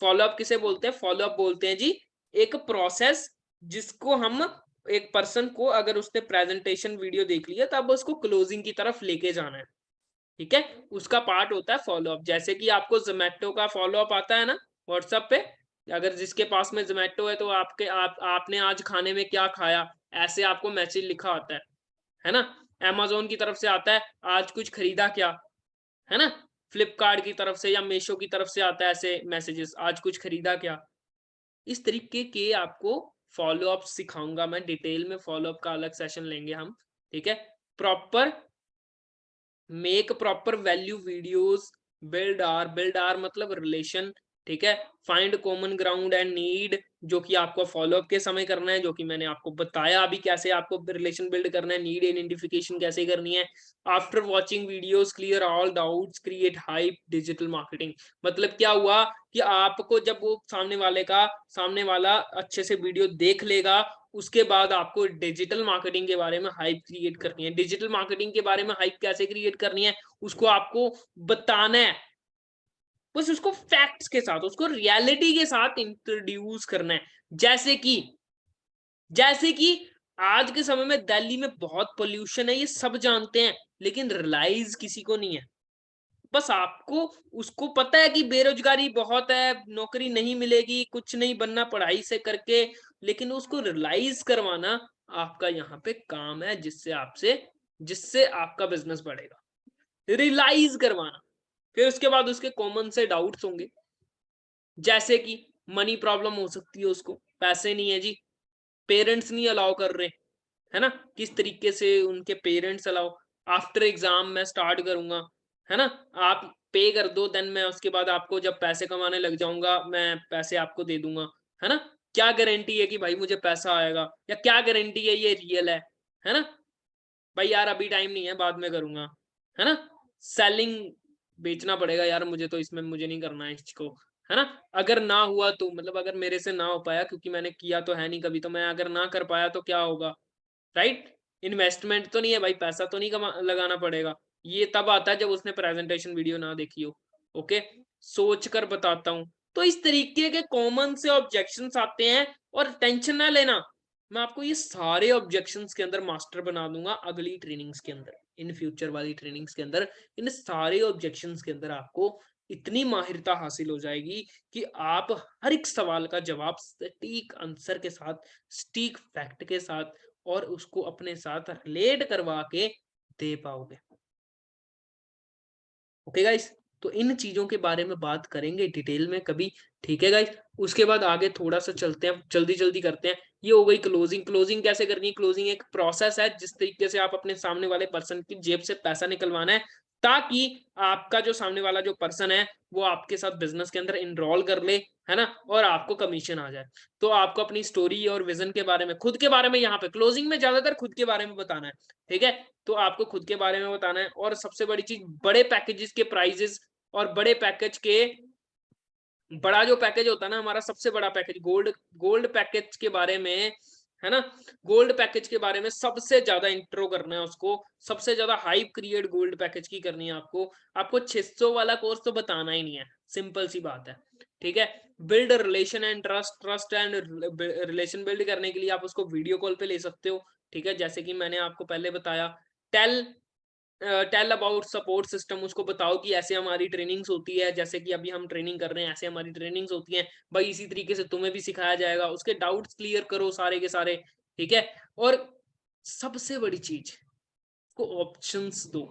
फॉलो अप। किसे बोलते हैं? फॉलो अप बोलते हैं जी एक प्रोसेस जिसको हम एक पर्सन को अगर उसने प्रेजेंटेशन वीडियो देख लिया तब उसको क्लोजिंग की तरफ लेके जाना है, ठीक है? उसका पार्ट होता है फॉलो अप। जैसे कि आपको ज़ोमैटो का फॉलो अप आता है ना व्हाट्सएप पे, अगर जिसके पास में ज़ोमैटो है तो आपने आज खाने में क्या खाया? ऐसे आपको मैसेज लिखा आता है ना? अमेज़न की तरफ से आता है आज कुछ खरीदा क्या? है ना? फ्लिपकार्ट की तरफ से या मीशो की तरफ से आता है ऐसे मैसेजेस आज कुछ खरीदा क्या? इस तरीके के आपको फॉलो अप सिखाऊँगा मैं डिटेल में। फॉलो अप का अलग सेशन लेंगे हम, ठीक है? Proper make proper value videos, build our मतलब रिलेशन, ठीक है? Find common ground and need, जो कि आपको फॉलो अप के समय करना है, जो कि मैंने आपको बताया अभी कैसे आपको रिलेशन बिल्ड करना है। नीड आइडेंटिफिकेशन कैसे करनी है। After watching videos clear all doubts, create hype, digital marketing. मतलब क्या हुआ कि आपको जब वो सामने वाला अच्छे से वीडियो देख लेगा, उसके बाद आपको डिजिटल मार्केटिंग के बारे में हाइप क्रिएट करनी है। डिजिटल मार्केटिंग के बारे में हाइप कैसे क्रिएट करनी है, उसको आपको बताना है। बस उसको फैक्ट्स के साथ, उसको रियलिटी के साथ इंट्रोड्यूस करना है। जैसे कि आज के समय में दिल्ली में बहुत पोल्यूशन है, ये सब जानते हैं, लेकिन रियलाइज किसी को नहीं है। बस आपको उसको पता है कि बेरोजगारी बहुत है, नौकरी नहीं मिलेगी, कुछ नहीं बनना पढ़ाई से करके, लेकिन उसको रियलाइज करवाना आपका यहाँ पे काम है, जिससे आपका बिजनेस बढ़ेगा। रियलाइज करवाना। फिर उसके बाद उसके कॉमन से डाउट्स होंगे, जैसे कि मनी प्रॉब्लम हो सकती है उसको, पैसे नहीं है जी, पेरेंट्स नहीं अलाउ कर रहे, है ना? किस तरीके से उनके पेरेंट्स अलाउ, आफ्टर एग्जाम मैं स्टार्ट करूंगा, है ना? आप पे कर दो, देन मैं उसके बाद आपको जब पैसे कमाने लग जाऊंगा मैं पैसे आपको दे दूंगा, है ना? क्या गारंटी है कि भाई मुझे पैसा आएगा, या क्या गारंटी है ये रियल है ना? भाई यार अभी टाइम नहीं है, बाद में करूंगा, है ना? सेलिंग, बेचना पड़ेगा यार मुझे, तो इसमें मुझे नहीं करना है इसको, है ना? अगर ना हुआ तो मतलब अगर मेरे से ना हो पाया, क्योंकि मैंने किया तो है नहीं कभी, तो मैं अगर ना कर पाया तो क्या होगा, राइट? इन्वेस्टमेंट तो नहीं है भाई, पैसा तो नहीं लगाना पड़ेगा। ये तब आता है जब उसने प्रेजेंटेशन वीडियो ना देखी हो। ओके, सोच कर बताता हूँ। तो इस तरीके के कॉमन से ऑब्जेक्शंस आते हैं, और टेंशन ना लेना, मैं आपको ये सारे ऑब्जेक्शंस के अंदर मास्टर बना दूंगा अगली ट्रेनिंग्स के अंदर, इन फ्यूचर वाली ट्रेनिंग्स के अंदर। इन सारे ऑब्जेक्शंस के अंदर आपको इतनी माहिरता हासिल हो जाएगी कि आप हर एक सवाल का जवाब सटीक आंसर के साथ, सटीक फैक्ट के साथ, और उसको अपने साथ रिलेट करवा के दे पाओगे। ओके गाइस, तो इन चीजों के बारे में बात करेंगे डिटेल में कभी, ठीक है गाइस? उसके बाद आगे थोड़ा सा चलते हैं, जल्दी जल्दी करते हैं। ये हो गई क्लोजिंग। क्लोजिंग कैसे करनी है? क्लोजिंग एक प्रोसेस है जिस तरीके से आप अपने सामने वाले पर्सन की जेब से पैसा निकलवाना है, ताकि आपका जो सामने वाला जो पर्सन है वो आपके साथ बिजनेस के अंदर इनरोल कर ले, है ना? और आपको कमीशन आ जाए। तो आपको अपनी स्टोरी और विजन के बारे में, खुद के बारे में, यहाँ पे क्लोजिंग में ज्यादातर खुद के बारे में बताना है, ठीक है? तो आपको खुद के बारे में बताना है, और सबसे बड़ी चीज, बड़े पैकेजेस के प्राइजेस, और बड़ा जो पैकेज होता है ना हमारा, सबसे बड़ा पैकेज गोल्ड, गोल्ड पैकेज के बारे में, है ना? गोल्ड पैकेज के बारे में सबसे ज्यादा इंट्रो करना है उसको, सबसे ज्यादा हाइप क्रिएट गोल्ड पैकेज की करनी है आपको। आपको 600 वाला कोर्स तो बताना ही नहीं है, सिंपल सी बात है, ठीक है? Build relation and trust, trust and relation build करने के लिए आप उसको वीडियो कॉल पे ले सकते हो, ठीक है? जैसे कि मैंने आपको पहले बताया, tell tell about support system, उसको बताओ कि ऐसे हमारी ट्रेनिंग्स होती है, जैसे कि अभी हम ट्रेनिंग कर रहे हैं ऐसे हमारी ट्रेनिंग्स होती हैं भाई, इसी तरीके से तुम्हें भी सिखाया जाएगा। उसके डाउट्स क्लियर करो सारे के सारे, ठीक है। और सबसे बड़ी चीज, को ऑप्शंस दो,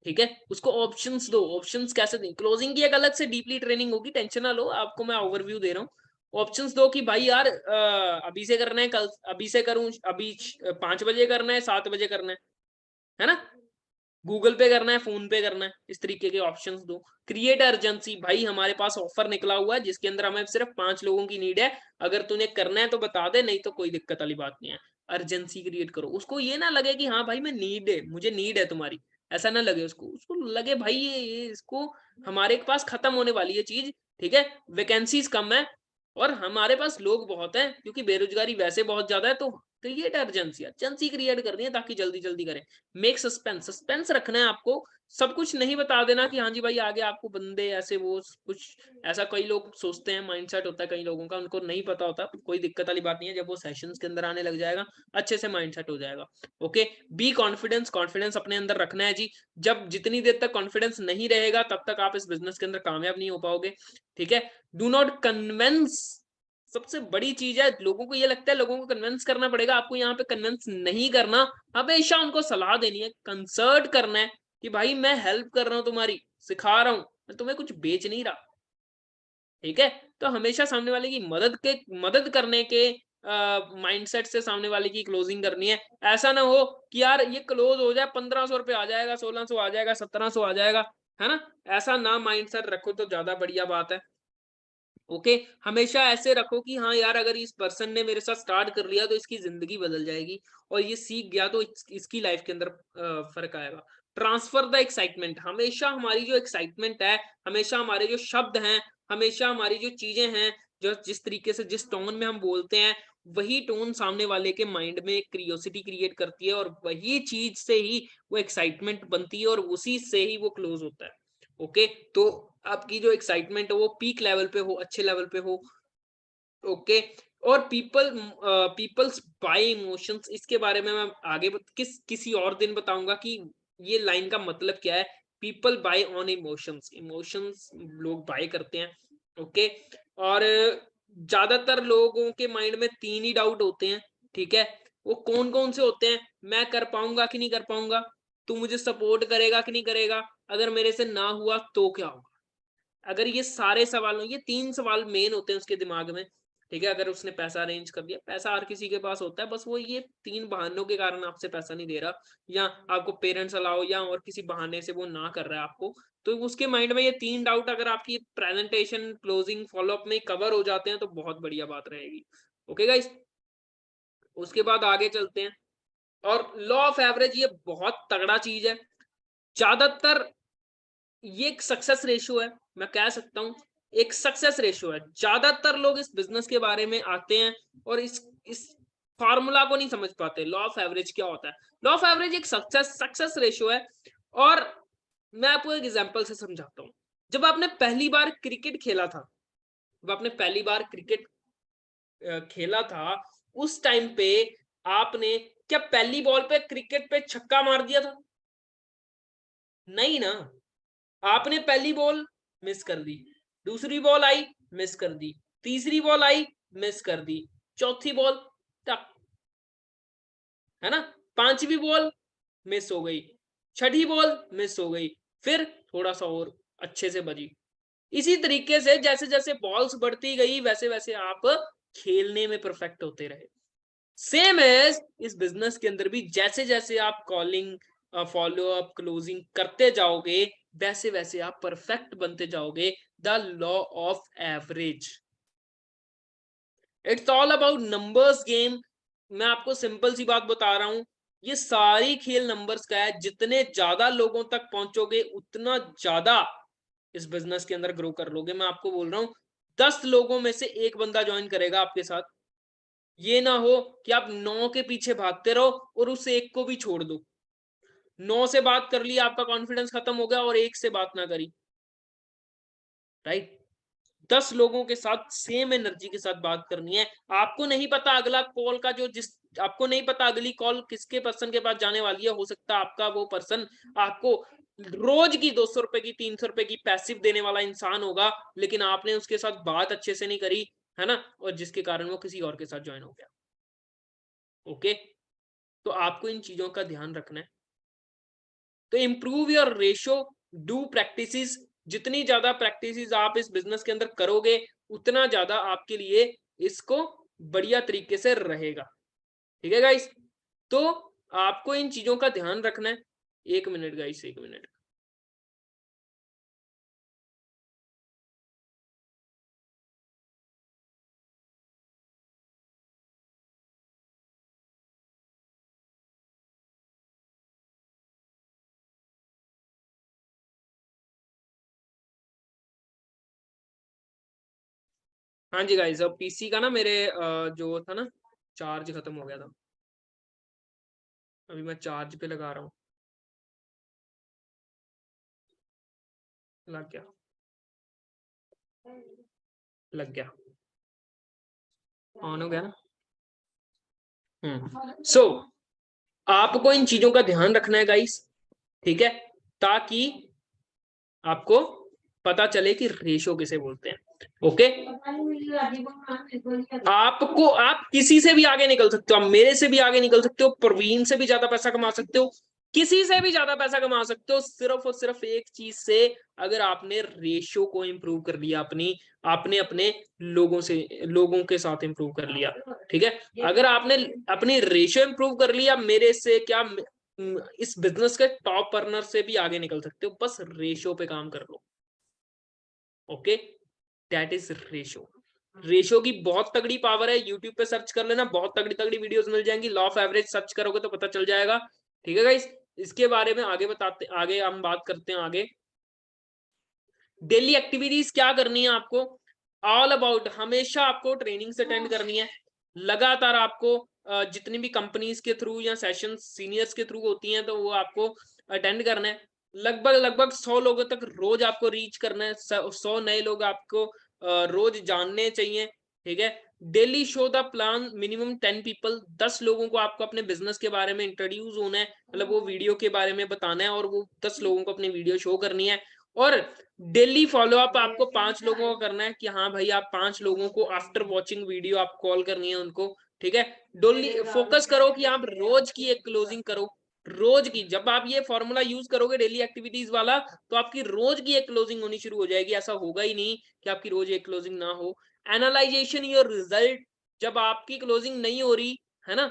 ठीक है। उसको ऑप्शंस दो। ऑप्शंस कैसे दें? क्लोजिंग की एक अलग से डीपली ट्रेनिंग होगी, टेंशन ना लो, आपको मैं ओवरव्यू दे रहा हूँ। ऑप्शंस दो कि भाई यार अभी से करना है, कल अभी से करूं, अभी 5 बजे करना है, 7 बजे करना है ना? गूगल पे करना है, फोन पे करना है, इस तरीके के ऑप्शंस दो। क्रिएट अर्जेंसी, भाई हमारे पास ऑफर निकला हुआ है जिसके अंदर हमें सिर्फ 5 लोगों की नीड है, अगर तूने करना है तो बता दे, नहीं तो कोई दिक्कत वाली बात नहीं है। अर्जेंसी क्रिएट करो, उसको ये ना लगे कि हाँ भाई मैं नीड है, मुझे नीड है तुम्हारी, ऐसा ना लगे उसको। उसको लगे भाई ये इसको हमारे पास खत्म होने वाली है चीज, ठीक है, वैकेंसीज कम है और हमारे पास लोग बहुत हैं, क्योंकि बेरोजगारी वैसे बहुत ज्यादा है, तो क्रिएट अर्जेंसी, अर्जेंसी क्रिएट करनी है ताकि जल्दी जल्दी करें। मेक सस्पेंस, सस्पेंस रखना है आपको, सब कुछ नहीं बता देना कि हाँ जी भाई आगे आपको बंदे ऐसे वो कुछ ऐसा। कई लोग सोचते हैं, माइंडसेट होता है कई लोगों का, उनको नहीं पता होता, कोई दिक्कत वाली बात नहीं है, जब वो सेशंस के अंदर आने लग जाएगा अच्छे से माइंडसेट हो जाएगा। ओके, बी कॉन्फिडेंस, कॉन्फिडेंस अपने अंदर रखना है जी। जब जितनी देर तक कॉन्फिडेंस नहीं रहेगा तब तक आप इस बिजनेस के अंदर कामयाब नहीं हो पाओगे, ठीक है। डू नॉट कन्विंस, सबसे बड़ी चीज है, लोगों को ये लगता है लोगों को कन्विंस करना पड़ेगा, आपको यहाँ पे कन्विंस नहीं करना, हमेशा उनको सलाह देनी है, कंसर्ट करना है कि भाई मैं हेल्प कर रहा हूँ तुम्हारी, सिखा रहा हूँ, मैं तुम्हें कुछ बेच नहीं रहा, ठीक है। तो हमेशा सामने वाले की मदद करने के माइंडसेट से सामने वाले की क्लोजिंग करनी है। ऐसा ना हो कि यार ये क्लोज हो जाए, 1500 रुपये आ जाएगा, 1600 आ जाएगा, 1700 आ जाएगा, है ना? ऐसा ना माइंडसेट रखो तो ज्यादा बढ़िया बात है। ओके, हमेशा ऐसे रखो कि हाँ यार अगर इस पर्सन ने मेरे साथ स्टार्ट कर लिया तो इसकी जिंदगी बदल जाएगी, और ये सीख गया तो इसकी लाइफ के अंदर फर्क आएगा। ट्रांसफर द एक्साइटमेंट, हमेशा हमारी जो एक्साइटमेंट है, हमेशा हमारे जो शब्द हैं, हमेशा हमारी जो चीजें हैं, जो जिस तरीके से जिस टोन में हम बोलते हैं, वही टोन सामने वाले के माइंड में एक क्यूरियोसिटी क्रिएट करती है, और वही चीज से ही वो एक्साइटमेंट बनती है, और उसी से ही वो क्लोज होता है। ओके, तो आपकी जो एक्साइटमेंट है वो पीक लेवल पे हो, अच्छे लेवल पे हो। ओके, और पीपल्स बाय इमोशंस, इसके बारे में मैं आगे किसी और दिन बताऊंगा कि ये लाइन का मतलब क्या है। People buy on emotions, emotions लोग बाय करते हैं। ओके, और ज्यादातर लोगों के माइंड में 3 ही डाउट होते हैं, ठीक है। वो कौन कौन से होते हैं? मैं कर पाऊंगा कि नहीं कर पाऊंगा, तू मुझे सपोर्ट करेगा कि नहीं करेगा, अगर मेरे से ना हुआ तो क्या होगा। अगर ये सारे सवालों, ये 3 सवाल मेन होते हैं उसके दिमाग में, ठीक है। अगर उसने पैसा अरेंज कर दिया, पैसा हर किसी के पास होता है, बस वो ये 3 बहानों के कारण आपसे पैसा नहीं दे रहा, या आपको पेरेंट्स अलाउ, या और किसी बहाने से वो ना कर रहा है आपको, तो उसके माइंड में ये 3 डाउट अगर आपकी प्रेजेंटेशन, क्लोजिंग, फॉलोअप में कवर हो जाते हैं तो बहुत बढ़िया बात रहेगी। ओके गाइस, उसके बाद आगे चलते हैं। और लॉ ऑफ एवरेज, ये बहुत तगड़ा चीज है। ज्यादातर ये एक सक्सेस रेशियो है, मैं कह सकता हूं एक सक्सेस रेशियो है। ज्यादातर लोग इस बिजनेस के बारे में आते हैं और इस फार्मूला को नहीं समझ पाते, लॉ ऑफ एवरेज क्या होता है। लॉ ऑफ एवरेज एक सक्सेस रेशियो है, और मैं आपको एक एग्जांपल से समझाता हूं। जब आपने पहली बार क्रिकेट खेला था, जब आपने पहली बार क्रिकेट खेला था, उस टाइम पे आपने क्या पहली बॉल पे क्रिकेट पे छक्का मार दिया था? नहीं ना, आपने पहली बॉल मिस कर दी, दूसरी बॉल आई मिस कर दी, तीसरी बॉल आई मिस कर दी, चौथी बॉल टक, है ना, पांचवी बॉल मिस हो गई, छठी बॉल मिस हो गई, फिर थोड़ा सा और अच्छे से बजी। इसी तरीके से जैसे जैसे बॉल्स बढ़ती गई वैसे वैसे आप खेलने में परफेक्ट होते रहे। सेम एज इस बिजनेस के अंदर भी जैसे जैसे आप कॉलिंग, फॉलो अप, क्लोजिंग करते जाओगे, वैसे वैसे आप परफेक्ट बनते जाओगे। The law of average, it's all about numbers game. मैं आपको सिंपल सी बात बता रहा हूं, ये सारी खेल नंबर्स का है। जितने ज्यादा लोगों तक पहुंचोगे उतना ज्यादा इस बिजनेस के अंदर ग्रो कर लोगे। मैं आपको बोल रहा हूं 10 लोगों में से एक बंदा ज्वाइन करेगा आपके साथ। ये ना हो कि आप 9 के पीछे भागते रहो और उस एक को भी छोड़ दो। 9 से बात कर ली, आपका कॉन्फिडेंस खत्म हो गया, और एक से बात ना करी, राइट। 10 लोगों के साथ सेम एनर्जी के साथ बात करनी है। आपको नहीं पता अगला कॉल का आपको नहीं पता अगली कॉल किसके पर्सन के पास जाने वाली है। हो सकता है आपका वो पर्सन आपको रोज की 200 रुपए की 300 रुपए की पैसिव देने वाला इंसान होगा, लेकिन आपने उसके साथ बात अच्छे से नहीं करी, है ना, और जिसके कारण वो किसी और के साथ ज्वाइन हो गया। ओके, तो आपको इन चीजों का ध्यान रखना है। तो improve your ratio, do practices. जितनी ज्यादा प्रैक्टिसेस आप इस बिजनेस के अंदर करोगे, उतना ज्यादा आपके लिए इसको बढ़िया तरीके से रहेगा। ठीक है गाइस, तो आपको इन चीजों का ध्यान रखना है। 1 मिनट गाइस, 1 मिनट। हाँ जी गाइस, अब पीसी का ना मेरे जो था ना, चार्ज खत्म हो गया था। अभी मैं चार्ज पे लगा रहा हूँ। लग गया, लग गया, ऑन हो गया ना। सो आपको इन चीजों का ध्यान रखना है गाइस, ठीक है, ताकि आपको पता चले कि रेशो किसे बोलते हैं। ओके, आपको, आप किसी से भी आगे निकल सकते हो, आप मेरे से भी आगे निकल सकते हो, प्रवीण से भी ज्यादा पैसा कमा सकते हो, किसी से भी ज्यादा पैसा कमा सकते हो, सिर्फ और सिर्फ एक चीज से, अगर आपने रेशियो को इंप्रूव कर लिया, आपने अपने लोगों के साथ इंप्रूव कर लिया। ठीक है, अगर आपने अपनी रेशियो इंप्रूव कर लिया, मेरे से क्या, इस बिजनेस के टॉप अर्नर से भी आगे निकल सकते हो, बस रेशियो पे काम कर लो। Okay, that is ratio. Ratio की बहुत तगड़ी पावर है, यूट्यूब पे सर्च कर लेना, बहुत तगड़ी तगड़ी वीडियोस मिल जाएंगी, लॉ ऑफ एवरेज सर्च करोगे तो पता चल जाएगा। ठीक है गाइस, इसके बारे में आगे हम बात करते हैं आगे। डेली एक्टिविटीज क्या करनी है आपको, ऑल अबाउट, हमेशा आपको ट्रेनिंग्स अटेंड करनी है, लगातार आपको जितनी भी कंपनीज के थ्रू या सेशन सीनियर्स के थ्रू होती हैं तो वो आपको अटेंड करना है। लगभग लगभग 100 लोगों तक रोज आपको रीच करना है, 100 नए लोग आपको रोज जानने चाहिए। ठीक है, daily show the plan minimum 10 people, 10 लोगों को आपको अपने बिजनेस के बारे में इंट्रोड्यूस होना है, मतलब वो वीडियो के बारे में बताना है और वो 10 लोगों को अपनी वीडियो शो करनी है। और डेली फॉलो अप आपको 5 लोगों को करना है कि हाँ भाई, आप 5 लोगों को आफ्टर वॉचिंग वीडियो आप कॉल करनी है उनको। ठीक है, डेली फोकस करो कि आप रोज की एक क्लोजिंग करो, रोज की। जब आप ये फॉर्मूला यूज करोगे डेली एक्टिविटीज वाला, तो आपकी रोज की एक क्लोजिंग होनी शुरू हो जाएगी। ऐसा होगा ही नहीं कि आपकी रोज एक क्लोजिंग ना हो। एनालाइजेशन योर रिजल्ट, जब आपकी क्लोजिंग नहीं हो रही है ना,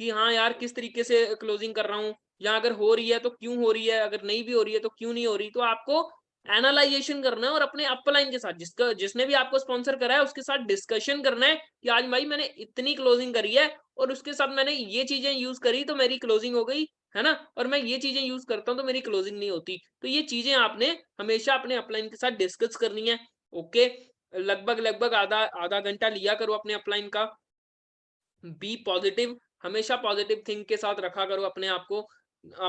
कि हाँ यार किस तरीके से क्लोजिंग कर रहा हूँ, या अगर हो रही है तो क्यों हो रही है, अगर नहीं भी हो रही है तो क्यों नहीं हो रही, तो आपको एनालाइजेशन करना है और अपने अपलाइन के साथ, जिसने भी आपको स्पॉन्सर करा है उसके साथ डिस्कशन करना है कि आज भाई मैंने इतनी क्लोजिंग करी है और उसके साथ मैंने ये चीजें यूज करी तो मेरी क्लोजिंग हो गई, है ना, और मैं ये चीजें यूज करता हूँ तो मेरी क्लोजिंग नहीं होती। तो ये चीजें आपने हमेशा अपने अपलाइन के साथ डिस्कस करनी है। ओके, लगभग लगभग आधा आधा घंटा लिया करो अपने अपलाइन का। बी पॉजिटिव, हमेशा पॉजिटिव थिंक के साथ रखा करो अपने आप को।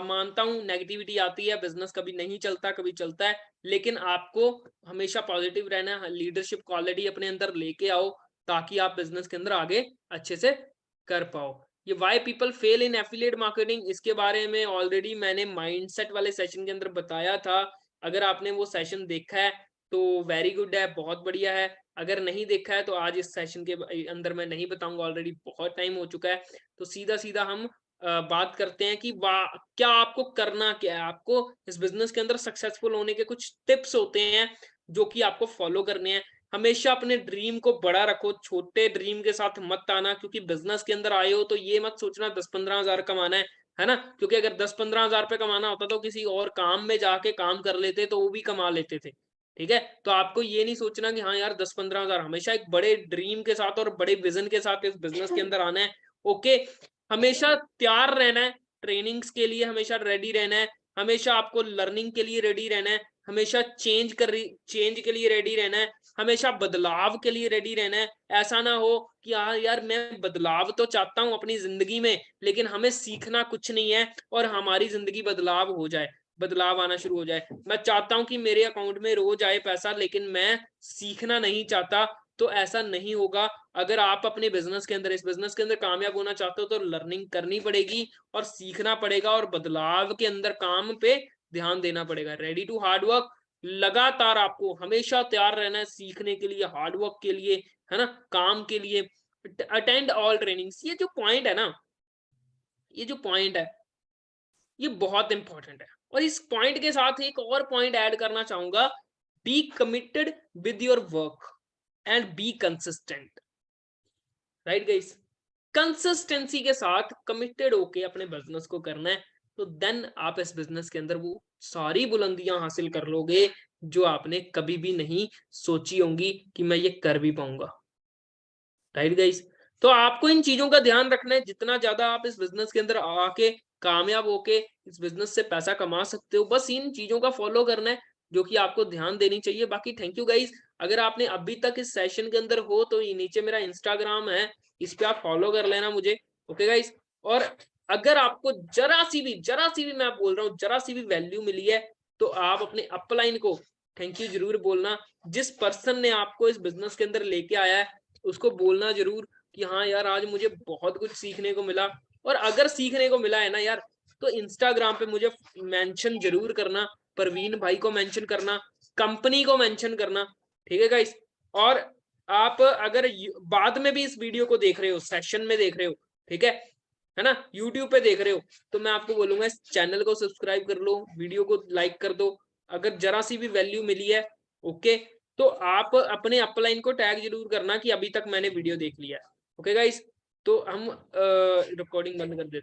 मानता हूं नेगेटिविटी आती है, बिजनेस कभी नहीं चलता कभी चलता है, लेकिन आपको हमेशा पॉजिटिव रहना है, लीडरशिप क्वालिटी अपने अंदर लेके आओ ताकि आप बिजनेस के अंदर आगे अच्छे से कर पाओ। ये why people fail in affiliate marketing, इसके बारे में ऑलरेडी मैंने माइंडसेट वाले सेशन के अंदर बताया था। अगर आपने वो सेशन देखा है तो वेरी गुड है, बहुत बढ़िया है। अगर नहीं देखा है तो आज इस सेशन के अंदर मैं नहीं बताऊंगा, ऑलरेडी बहुत टाइम हो चुका है। तो सीधा सीधा हम बात करते हैं कि क्या आपको करना क्या है। आपको इस बिजनेस के अंदर सक्सेसफुल होने के कुछ टिप्स होते हैं जो कि आपको फॉलो करने हैं। हमेशा अपने ड्रीम को बड़ा रखो, छोटे ड्रीम के साथ मत आना, क्योंकि बिजनेस के अंदर आए हो तो ये मत सोचना 10-15 हजार कमाना है ना, क्योंकि अगर 10-15 हजार पे कमाना होता तो किसी और काम में जाके काम कर लेते तो वो भी कमा लेते थे। ठीक है, तो आपको ये नहीं सोचना कि हाँ यार 10-15 हजार, हमेशा एक बड़े ड्रीम के साथ और बड़े विजन के साथ इस बिजनेस के अंदर आना है। ओके, हमेशा तैयार रहना है, ट्रेनिंग्स के लिए हमेशा रेडी रहना है, हमेशा आपको लर्निंग के लिए रेडी रहना है, हमेशा चेंज के लिए रेडी रहना है, हमेशा बदलाव के लिए रेडी रहना है। ऐसा ना हो कि हाँ यार मैं बदलाव तो चाहता हूँ अपनी जिंदगी में, लेकिन हमें सीखना कुछ नहीं है और हमारी जिंदगी बदलाव हो जाए। बदलाव आना शुरू हो जाए। मैं चाहता हूं कि मेरे अकाउंट में रोज आए पैसा, लेकिन मैं सीखना नहीं चाहता, तो ऐसा नहीं होगा। अगर आप अपने बिजनेस के अंदर, इस बिजनेस के अंदर कामयाब होना चाहते हो, तो लर्निंग करनी पड़ेगी और सीखना पड़ेगा और बदलाव के अंदर काम पे ध्यान देना पड़ेगा। रेडी टू हार्ड वर्क, लगातार आपको हमेशा तैयार रहना है सीखने के लिए, हार्ड वर्क के लिए, है ना, काम के लिए। अटेंड ऑल ट्रेनिंग्स, ये जो पॉइंट है ना, ये जो पॉइंट है, ये बहुत इंपॉर्टेंट है। और इस पॉइंट के साथ एक और पॉइंट ऐड करना चाहूंगा, be committed with your work and be consistent. Right guys, consistency के साथ कमिटेड होके अपने बिजनेस को करना है, तो देन आप इस बिजनेस के अंदर वो सारी बुलंदियां हासिल कर लोगे जो आपने कभी भी नहीं सोची होंगी कि मैं ये कर भी पाऊंगा। राइट गाइस, तो आपको इन चीजों का ध्यान रखना है। जितना ज्यादा आप इस बिजनेस के अंदर आके कामयाब होके इस बिजनेस से पैसा कमा सकते हो, बस इन चीजों का फॉलो करना है जो कि आपको ध्यान देनी चाहिए। बाकी थैंक यू गाइस, अगर आपने अभी तक इस सेशन के अंदर हो तो ये नीचे मेरा इंस्टाग्राम है, इस पे आप फॉलो कर लेना मुझे। ओके गाइस, और अगर आपको जरा सी भी मैं बोल रहा हूँ, जरा सी भी वैल्यू मिली है, तो आप अपने अपलाइन को थैंक यू जरूर बोलना। जिस पर्सन ने आपको इस बिजनेस के अंदर लेके आया है, उसको बोलना जरूर कि हाँ यार, आज मुझे बहुत कुछ सीखने को मिला। और अगर सीखने को मिला है ना यार, तो इंस्टाग्राम पे मुझे मेंशन जरूर करना, परवीन भाई को मेंशन करना, कंपनी को मेंशन करना। ठीक है गाइस, और आप अगर बाद में भी इस वीडियो को देख रहे हो, सेशन में देख रहे हो, ठीक है ना, यूट्यूब पे देख रहे हो, तो मैं आपको बोलूंगा इस चैनल को सब्सक्राइब कर लो, वीडियो को लाइक कर दो अगर जरा सी भी वैल्यू मिली है। ओके, तो आप अपने अपलाइन को टैग जरूर करना कि अभी तक मैंने वीडियो देख लिया है। ओके गाइस, तो हम रिकॉर्डिंग बंद कर देते हैं।